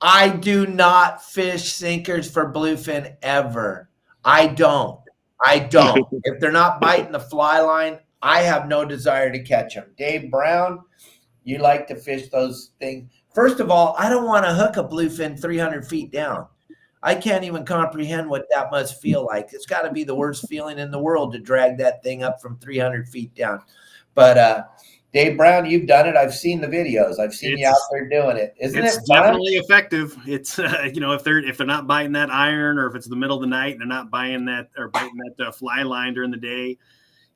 I do not fish sinkers for bluefin ever. I don't. If they're not biting the fly line, I have no desire to catch them. Dave Brown, you like to fish those things. First of all, I don't want to hook a bluefin 300 feet down. I can't even comprehend what that must feel like. It's got to be the worst feeling in the world to drag that thing up from 300 feet down. But Dave Brown, you've done it. I've seen the videos. I've seen you out there doing it. Isn't it fun? It's definitely effective. It's if they're not biting that iron, or if it's the middle of the night and they're not biting that fly line during the day,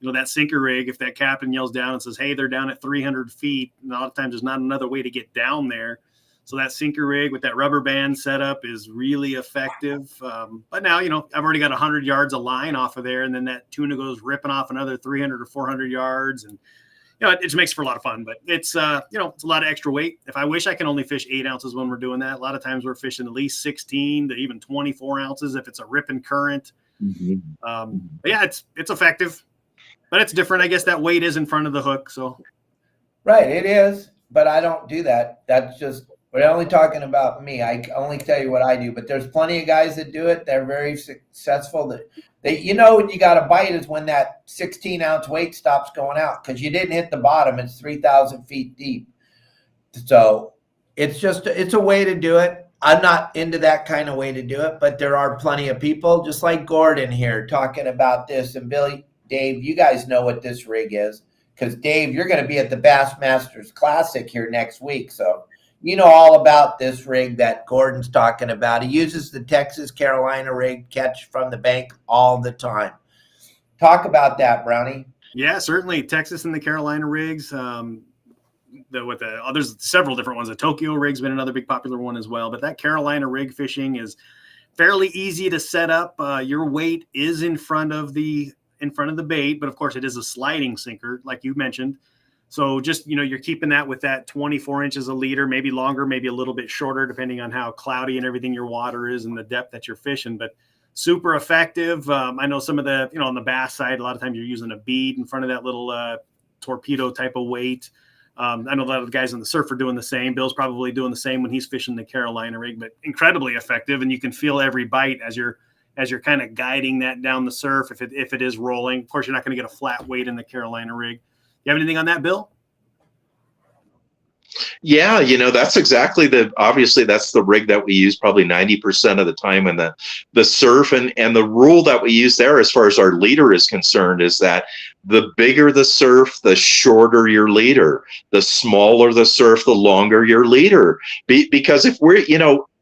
that sinker rig, if that captain yells down and says, "Hey, they're down at 300 feet," and a lot of times there's not another way to get down there. So that sinker rig with that rubber band setup is really effective. But now, I've already got 100 yards of line off of there, and then that tuna goes ripping off another 300 or 400 yards, and it just makes for a lot of fun. But it's it's a lot of extra weight. If I wish I can only fish 8 ounces when we're doing that. A lot of times we're fishing at least 16 to even 24 ounces if it's a ripping current. Mm-hmm. But yeah, it's effective. But it's different. I guess that weight is in front of the hook. So, right, it is. But I don't do that. That's just, we're only talking about me. I only tell you what I do. But there's plenty of guys that do it. They're very successful. When you got to bite is when that 16-ounce weight stops going out, because you didn't hit the bottom. It's 3,000 feet deep. So it's a way to do it. I'm not into that kind of way to do it, but there are plenty of people, just like Gordon here, talking about this. And Billy, Dave, you guys know what this rig is, because Dave, you're going to be at the Bassmasters Classic here next week. So you know all about this rig that Gordon's talking about. He uses the Texas Carolina rig, catch from the bank all the time. Talk about that, Brownie. Yeah, certainly. Texas and the Carolina rigs. There's several different ones. The Tokyo rig's been another big popular one as well. But that Carolina rig fishing is fairly easy to set up. Your weight is in front of the bait, but of course it is a sliding sinker, like you mentioned. So just, you're keeping that with that 24 inches a leader, maybe longer, maybe a little bit shorter, depending on how cloudy and everything your water is and the depth that you're fishing, but super effective. I know some of the, on the bass side, a lot of times you're using a bead in front of that little torpedo type of weight. I know a lot of the guys on the surf are doing the same. Bill's probably doing the same when he's fishing the Carolina rig, but incredibly effective. And you can feel every bite as you're kind of guiding that down the surf. If it is rolling, of course, you're not going to get a flat weight in the Carolina rig. You have anything on that, Bill? Yeah, that's exactly obviously that's the rig that we use probably 90% of the time in the surf. And the rule that we use there, as far as our leader is concerned, is that the bigger the surf, the shorter your leader. The smaller the surf, the longer your leader. Because if we're,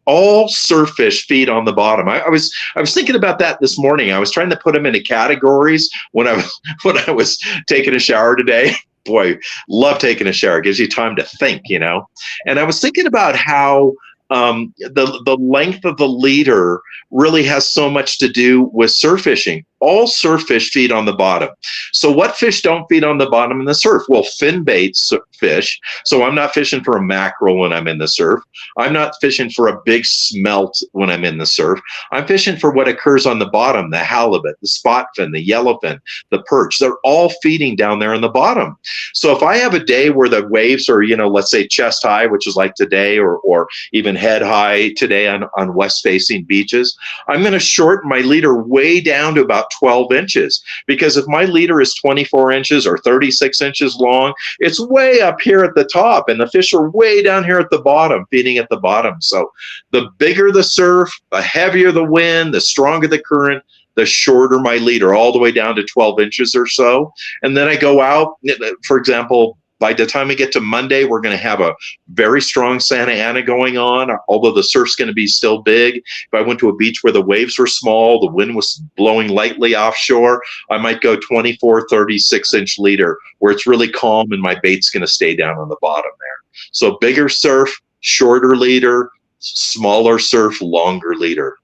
all surf fish feed on the bottom. I was thinking about that this morning. I was trying to put them into categories when I was taking a shower today. Boy, love taking a shower. It gives you time to think, And I was thinking about how the length of the leader really has so much to do with surf fishing. all surf fish feed on the bottom. So what fish don't feed on the bottom in the surf? Well, fin bait fish. So I'm not fishing for a mackerel when I'm in the surf. I'm not fishing for a big smelt when I'm in the surf. I'm fishing for what occurs on the bottom, the halibut, the spot fin, the yellowfin, the perch. They're all feeding down there on the bottom. So if I have a day where the waves are, let's say chest high, which is like today, or even head high today on west facing beaches, I'm going to shorten my leader way down to about 12 inches. Because if my leader is 24 inches or 36 inches long, it's way up here at the top, and the fish are way down here at the bottom, feeding at the bottom. So the bigger the surf, the heavier the wind, the stronger the current, the shorter my leader, all the way down to 12 inches or so. And then I go out, for example, by the time we get to Monday, we're going to have a very strong Santa Ana going on, although the surf's going to be still big. If I went to a beach where the waves were small, the wind was blowing lightly offshore, I might go 24, 36-inch leader where it's really calm and my bait's going to stay down on the bottom there. So bigger surf, shorter leader, smaller surf, longer leader.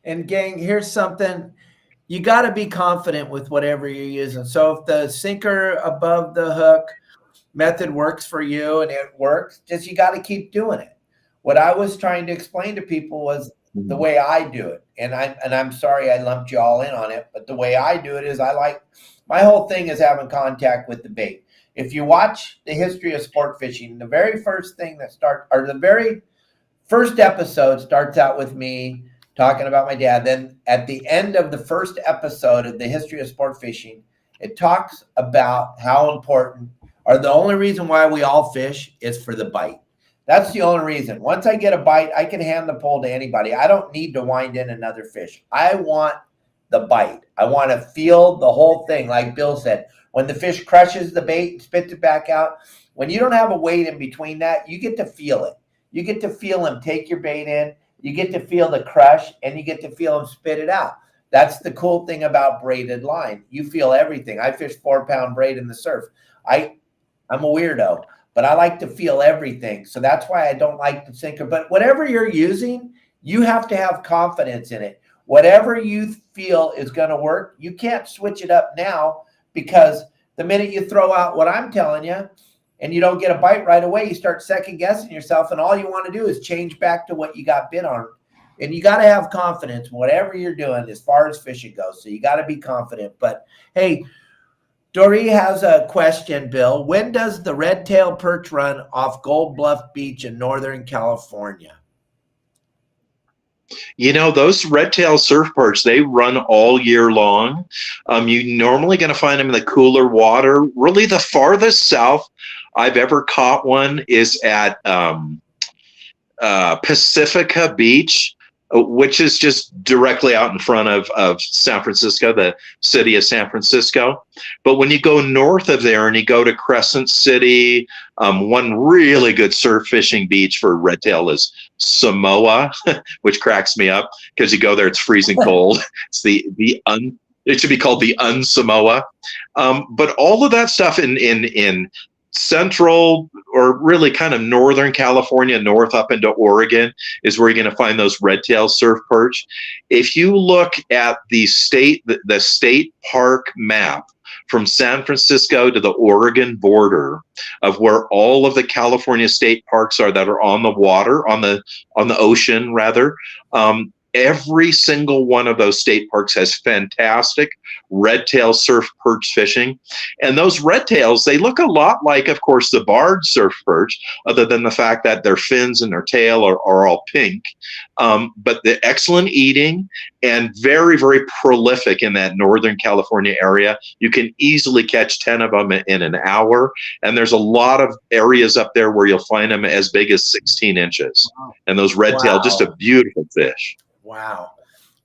And gang, here's something. You got to be confident with whatever you're using. So if the sinker above the hook method works for you and it works, just you got to keep doing it. What I was trying to explain to people was the way I do it. And I'm sorry I lumped you all in on it, but the way I do it is my whole thing is having contact with the bait. If you watch the history of sport fishing, the very first thing the very first episode starts out with me talking about my dad. Then at the end of the first episode of the history of sport fishing, it talks about how important, or the only reason why we all fish is for the bite. That's the only reason. Once I get a bite, I can hand the pole to anybody. I don't need to wind in another fish. I want the bite. I want to feel the whole thing. Like Bill said, when the fish crushes the bait and spits it back out, when you don't have a weight in between that, you get to feel it. You get to feel him take your bait in. You get to feel the crush, and you get to feel them spit it out. That's the cool thing about braided line. You feel everything. I fish 4-pound braid in the surf. I'm a weirdo, but I like to feel everything. So that's why I don't like the sinker. But whatever you're using, you have to have confidence in it. Whatever you feel is going to work, you can't switch it up now, because the minute you throw out what I'm telling you, and you don't get a bite right away, you start second guessing yourself, and all you want to do is change back to what you got bit on. And you got to have confidence in whatever you're doing as far as fishing goes. So you got to be confident. But hey, Dory has a question, Bill. When does the red tail perch run off Gold Bluff Beach in Northern California? Those red tail surf perch, they run all year long. You're normally going to find them in the cooler water. Really, the farthest south I've ever caught one is at Pacifica Beach, which is just directly out in front of San Francisco, the city of San Francisco. But when you go north of there and you go to Crescent City, one really good surf fishing beach for red tail is Samoa, which cracks me up because you go there, it's freezing cold. It's it should be called the Un-Samoa. But all of that stuff in central, or really kind of northern California, north up into Oregon, is where you're going to find those red tail surf perch. If you look at the state park map from San Francisco to the Oregon border of where all of the California state parks are that are on the water, on the ocean rather, every single one of those state parks has fantastic red tail surf perch fishing. And those red tails, they look a lot like, of course, the barred surf perch, other than the fact that their fins and their tail are all pink. But they're excellent eating and very, very prolific in that Northern California area. You can easily catch 10 of them in an hour. And there's a lot of areas up there where you'll find them as big as 16 inches. Wow. And those red tail, just a beautiful fish. Wow.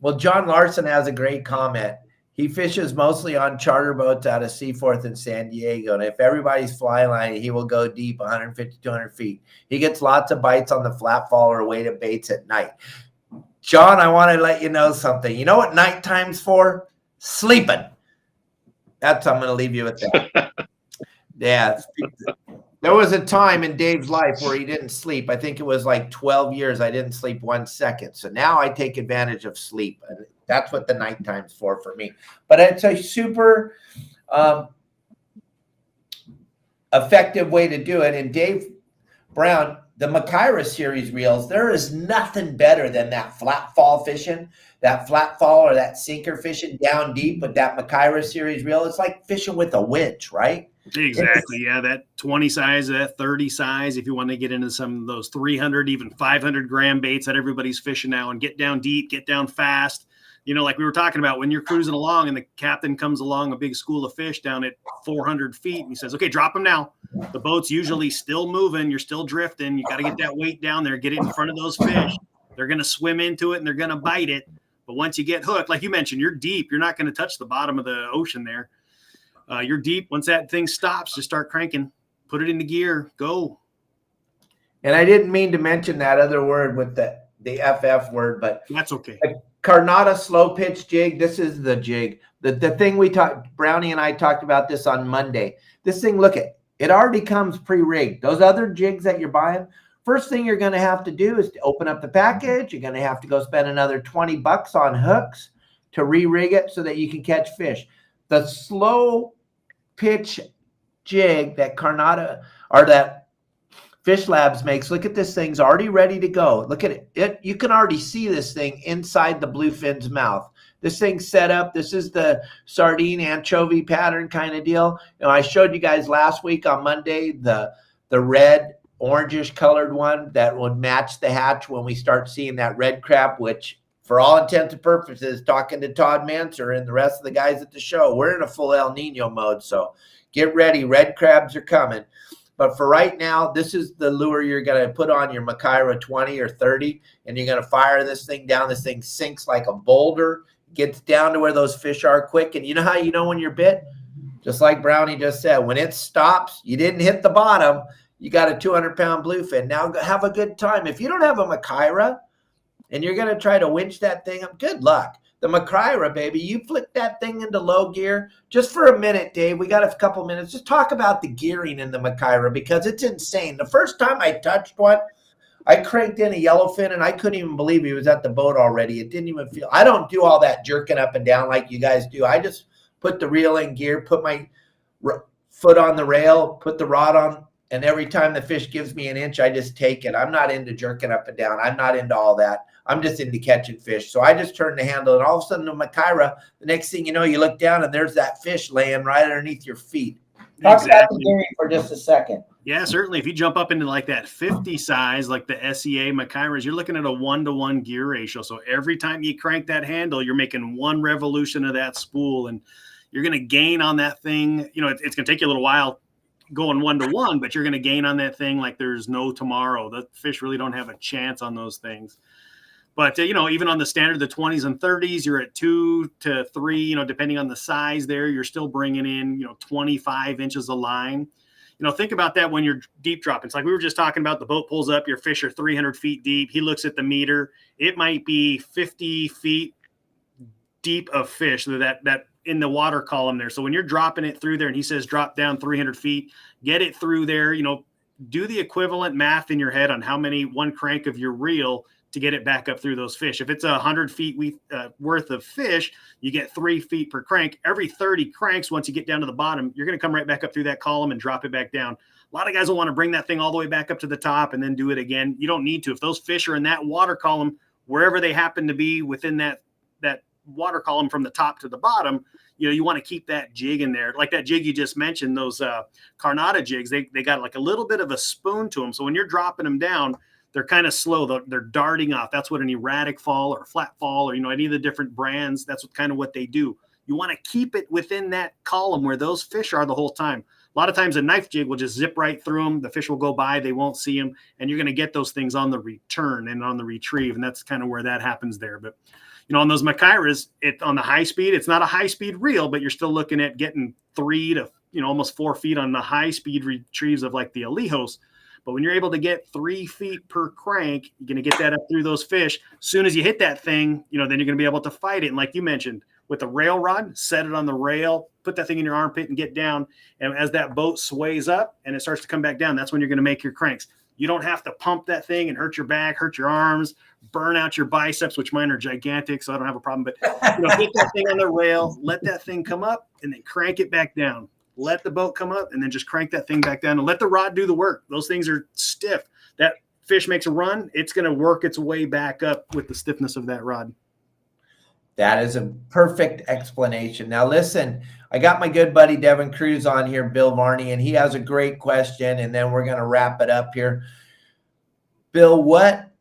Well, John Larson has a great comment. He fishes mostly on charter boats out of Seaforth and San Diego. And if everybody's fly lining, he will go deep 150, 200 feet. He gets lots of bites on the flat fall or weighted baits at night. John, I want to let you know something. You know what nighttime's for? Sleeping. I'm going to leave you with that. Yeah. There was a time in Dave's life where he didn't sleep. I think it was like 12 years. I didn't sleep 1 second. So now I take advantage of sleep. That's what the nighttime's for me. But it's a super effective way to do it. And Dave Brown, the Makyra series reels, there is nothing better than that flat fall fishing, that flat fall or that sinker fishing down deep with that Makyra series reel. It's like fishing with a winch, right? Exactly. Yeah, that 20 size, that 30 size, if you want to get into some of those 300, even 500 gram baits that everybody's fishing now, and get down deep, get down fast. You know, like we were talking about, when you're cruising along and the captain comes along a big school of fish down at 400 feet and he says, okay, drop them now. The boat's usually still moving. You're still drifting. You got to get that weight down there, get it in front of those fish. They're going to swim into it and they're going to bite it. But once you get hooked, like you mentioned, you're deep. You're not going to touch the bottom of the ocean there. You're deep. Once that thing stops, just start cranking, put it into gear, go. And I didn't mean to mention that other word with the FF word, but that's okay. Carnata slow pitch jig. This is the jig. The thing we talked, Brownie and I talked about this on Monday. This thing, look at it, already comes pre-rigged. Those other jigs that you're buying, first thing you're going to have to do is to open up the package. You're going to have to go spend another $20 on hooks to re-rig it so that you can catch fish. The slow pitch jig that Carnata or that Fish Labs makes, look at this thing's already ready to go. Look at it. You can already see this thing inside the bluefin's mouth. This thing's set up. This is the sardine anchovy pattern kind of deal. You know, I showed you guys last week on Monday the red orangish colored one that would match the hatch when we start seeing that red crab, which for all intents and purposes, talking to Todd Manser and the rest of the guys at the show, we're in a full El Nino mode. So get ready. Red crabs are coming. But for right now, this is the lure you're going to put on your Makyra 20 or 30, and you're going to fire this thing down. This thing sinks like a boulder, gets down to where those fish are quick. And you know how you know when you're bit? Just like Brownie just said, when it stops, you didn't hit the bottom, you got a 200-pound bluefin. Now have a good time. If you don't have a Makyra and you're going to try to winch that thing up, good luck. The Makyra, baby, you flick that thing into low gear. Just for a minute, Dave, we got a couple minutes. Just talk about the gearing in the Makyra because it's insane. The first time I touched one, I cranked in a yellowfin, and I couldn't even believe he was at the boat already. It didn't even feel – I don't do all that jerking up and down like you guys do. I just put the reel in gear, put my foot on the rail, put the rod on, and every time the fish gives me an inch, I just take it. I'm not into jerking up and down. I'm not into all that. I'm just into catching fish. So I just turn the handle, and all of a sudden the Makyra, the next thing you know, you look down and there's that fish laying right underneath your feet. Talk about the gearing for just a second. Yeah, certainly. If you jump up into like that 50 size, like the SEA Makyras, you're looking at a 1-to-1 gear ratio. So every time you crank that handle, you're making one revolution of that spool, and you're going to gain on that thing. You know, it's going to take you a little while going 1-to-1, but you're going to gain on that thing like there's no tomorrow. The fish really don't have a chance on those things. But, you know, even on the standard, the 20s and 30s, you're at 2 to 3, you know, depending on the size there, you're still bringing in, you know, 25 inches of line. You know, think about that when you're deep dropping. It's like we were just talking about, the boat pulls up, your fish are 300 feet deep. He looks at the meter. It might be 50 feet deep of fish that in the water column there. So when you're dropping it through there and he says drop down 300 feet, get it through there, you know, do the equivalent math in your head on how many one crank of your reel to get it back up through those fish. If it's 100 feet worth of fish, you get 3 feet per crank. Every 30 cranks, once you get down to the bottom, you're going to come right back up through that column and drop it back down. A lot of guys will want to bring that thing all the way back up to the top and then do it again. You don't need to. If those fish are in that water column, wherever they happen to be within that water column from the top to the bottom, you know, you want to keep that jig in there. Like that jig you just mentioned, those Carnata jigs, they got like a little bit of a spoon to them. So when you're dropping them down, they're kind of slow. They're darting off. That's what an erratic fall or flat fall or, you know, any of the different brands, that's what they do. You want to keep it within that column where those fish are the whole time. A lot of times a knife jig will just zip right through them. The fish will go by. They won't see them. And you're going to get those things on the return and on the retrieve. And that's kind of where that happens there. But, you know, on those Makyras, on the high speed, it's not a high speed reel, but you're still looking at getting 3 to, you know, almost 4 feet on the high speed retrieves of like the Alejos. But when you're able to get 3 feet per crank, you're going to get that up through those fish. As soon as you hit that thing, you know, then you're going to be able to fight it. And like you mentioned, with the rail rod, set it on the rail, put that thing in your armpit and get down. And as that boat sways up and it starts to come back down, that's when you're going to make your cranks. You don't have to pump that thing and hurt your back, hurt your arms, burn out your biceps, which mine are gigantic, so I don't have a problem. But hit that thing on the rail, let that thing come up, and then crank it back down. Let the boat come up, and then just crank that thing back down, and let the rod do the work. Those things are stiff. That fish makes a run, it's going to work its way back up with the stiffness of that rod. That is a perfect explanation. Now, listen, I got my good buddy Devin Cruz on here, Bill Varney, and he has a great question, and then we're going to wrap it up here. Bill, what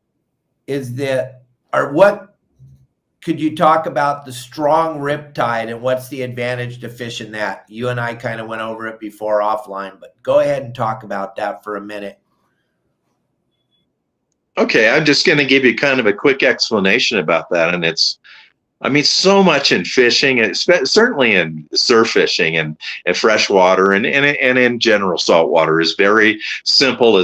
could you talk about the strong riptide and what's the advantage to fishing that? You and I kind of went over it before offline, but go ahead and talk about that for a minute. Okay, I'm just going to give you kind of a quick explanation about that. And so much in fishing, certainly in surf fishing and freshwater and in general saltwater, is very simple.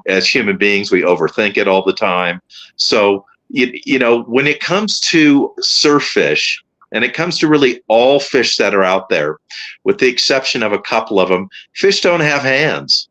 As human beings, we overthink it all the time. So, when it comes to surf fish, and it comes to really all fish that are out there, with the exception of a couple of them, fish don't have hands.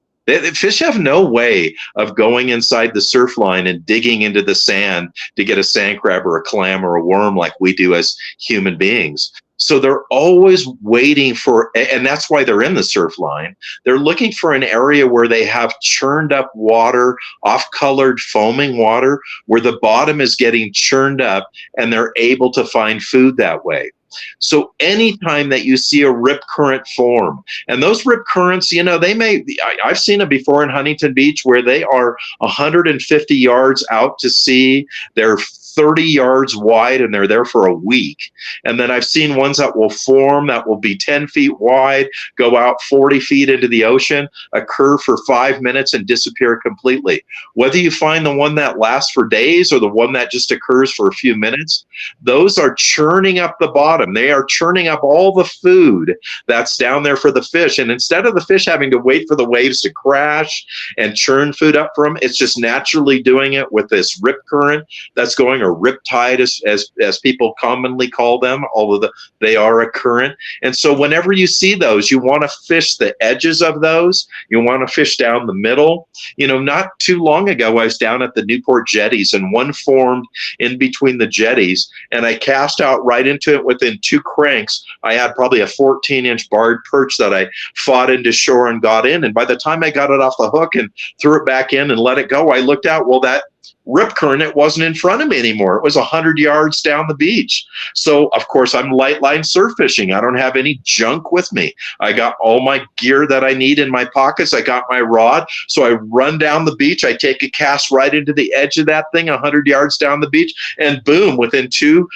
Fish have no way of going inside the surf line and digging into the sand to get a sand crab or a clam or a worm like we do as human beings. So they're always waiting for, and that's why they're in the surf line. They're looking for an area where they have churned up water, off-colored foaming water, where the bottom is getting churned up and they're able to find food that way. So anytime that you see a rip current form, and those rip currents, I've seen it before in Huntington Beach where they are 150 yards out to sea. They're 30 yards wide and they're there for a week. And then I've seen ones that will form that will be 10 feet wide, go out 40 feet into the ocean, occur for 5 minutes and disappear completely. Whether you find the one that lasts for days or the one that just occurs for a few minutes, those are churning up the bottom. They are churning up all the food that's down there for the fish. And instead of the fish having to wait for the waves to crash and churn food up from them, it's just naturally doing it with this rip current that's going, or riptide as people commonly call them, although they are a current. And so whenever you see those, you want to fish the edges of those. You want to fish down the middle. Not too long ago, I was down at the Newport jetties, and one formed in between the jetties, and I cast out right into it within 2 cranks. I had probably a 14-inch barred perch that I fought into shore and got in. And by the time I got it off the hook and threw it back in and let it go, I looked out. Well, that rip current, it wasn't in front of me anymore. It was 100 yards down the beach. So, of course, I'm light line surf fishing. I don't have any junk with me. I got all my gear that I need in my pockets. I got my rod. So I run down the beach. I take a cast right into the edge of that thing, 100 yards down the beach, and boom, within two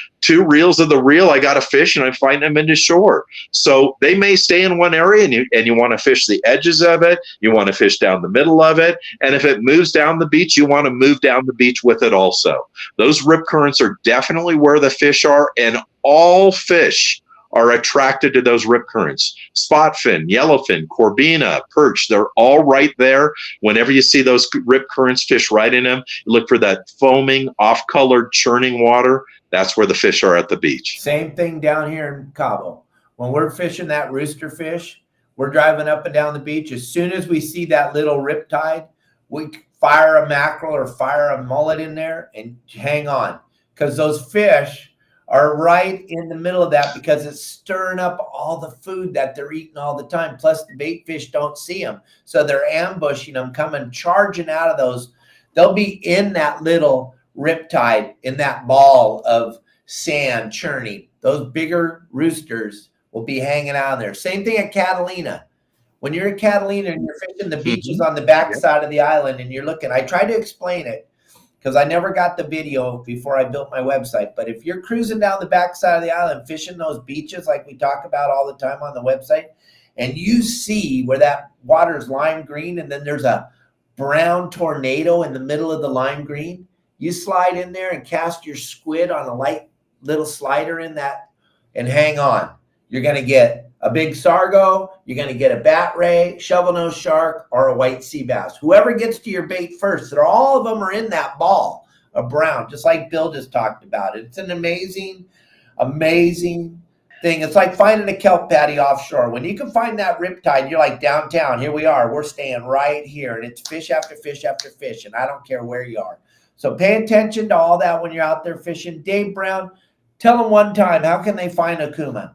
reels of the reel, I got a fish and I find them into shore. So they may stay in one area, and you want to fish the edges of it. You want to fish down the middle of it. And if it moves down the beach, you want to move down the beach with it also. Those rip currents are definitely where the fish are, and all fish are attracted to those rip currents. Spotfin, yellowfin, corbina, perch, they're all right there. Whenever you see those rip currents, fish right in them. You look for that foaming, off-colored, churning water. That's where the fish are at the beach. Same thing down here in Cabo. When we're fishing that rooster fish, we're driving up and down the beach. As soon as we see that little riptide, we fire a mackerel or fire a mullet in there and hang on, because those fish are right in the middle of that, because it's stirring up all the food that they're eating all the time. Plus the bait fish don't see them. So they're ambushing them, coming charging out of those. They'll be in that little riptide, in that ball of sand churning. Those bigger roosters will be hanging out there. Same thing at Catalina. When you're at Catalina and you're fishing the beaches on the back side of the island and you're looking, I tried to explain it because I never got the video before I built my website. But if you're cruising down the back side of the island, fishing those beaches like we talk about all the time on the website, and you see where that water is lime green and then there's a brown tornado in the middle of the lime green, you slide in there and cast your squid on a light little slider in that and hang on. You're going to get a big sargo, you're going to get a bat ray, shovel-nosed shark, or a white sea bass. Whoever gets to your bait first, all of them are in that ball of brown, just like Bill just talked about it. It's an amazing, amazing thing. It's like finding a kelp patty offshore. When you can find that riptide, you're like downtown. Here we are. We're staying right here, and it's fish after fish after fish, and I don't care where you are. So pay attention to all that when you're out there fishing. Dave Brown, tell them one time, how can they find Okuma?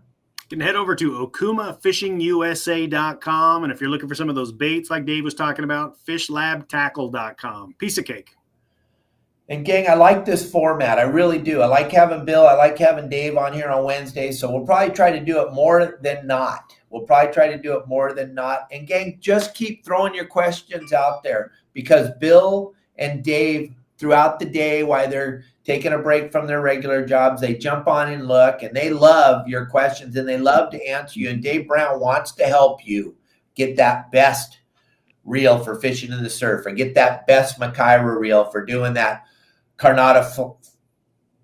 You can head over to okumafishingusa.com. And if you're looking for some of those baits like Dave was talking about, fishlabtackle.com. Piece of cake. And gang, I like this format. I really do. I like having Bill. I like having Dave on here on Wednesdays. So we'll probably try to do it more than not. And gang, just keep throwing your questions out there, because Bill and Dave, throughout the day while they're taking a break from their regular jobs, they jump on and look, and they love your questions and they love to answer you. And Dave Brown wants to help you get that best reel for fishing in the surf, and get that best Macaira reel for doing that Carnata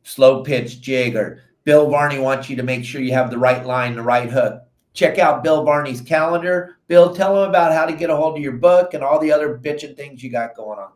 slow pitch jig. Or Bill Varney wants you to make sure you have the right line, the right hook. Check out Bill Varney's calendar. Bill, tell them about how to get a hold of your book and all the other bitchin' things you got going on.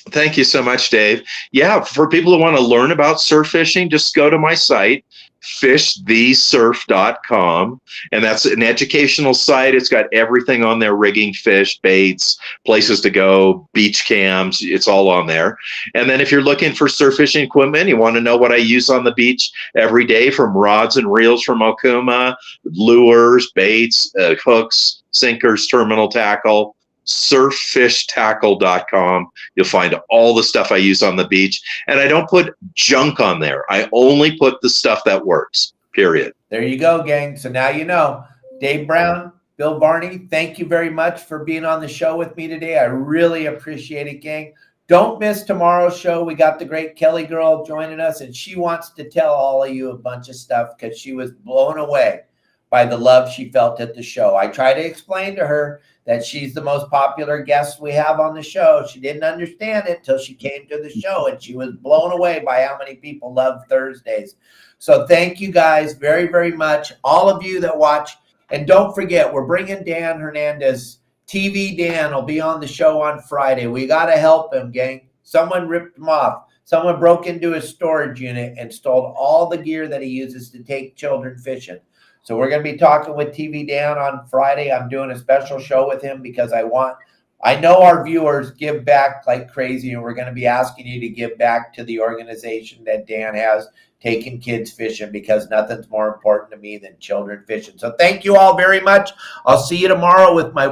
Thank you so much, Dave. Yeah, for people who want to learn about surf fishing, just go to my site, fishthesurf.com, and that's an educational site. It's got everything on there: rigging, fish, baits, places to go, beach cams. It's all on there. And then if you're looking for surf fishing equipment, you want to know what I use on the beach every day, from rods and reels from Okuma, lures, baits, hooks, sinkers, terminal tackle, surffishtackle.com. You'll find all the stuff I use on the beach, and I don't put junk on there. I only put the stuff that works, period. There you go, gang. So now you know. Dave Brown, Bill Varney, thank you very much for being on the show with me today. I really appreciate it, gang. Don't miss tomorrow's show. We got the great Kelly girl joining us, and she wants to tell all of you a bunch of stuff because she was blown away by the love she felt at the show. I try to explain to her that she's the most popular guest we have on the show. She didn't understand it till she came to the show, and she was blown away by how many people love Thursdays. So thank you guys very, very much, all of you that watch. And don't forget, we're bringing Dan Hernandez. TV Dan will be on the show on Friday. We got to help him, gang. Someone ripped him off. Someone broke into his storage unit and stole all the gear that he uses to take children fishing. So we're going to be talking with TV Dan on Friday. I'm doing a special show with him because I know our viewers give back like crazy, and we're going to be asking you to give back to the organization that Dan has, taking kids fishing, because nothing's more important to me than children fishing. So thank you all very much. I'll see you tomorrow with my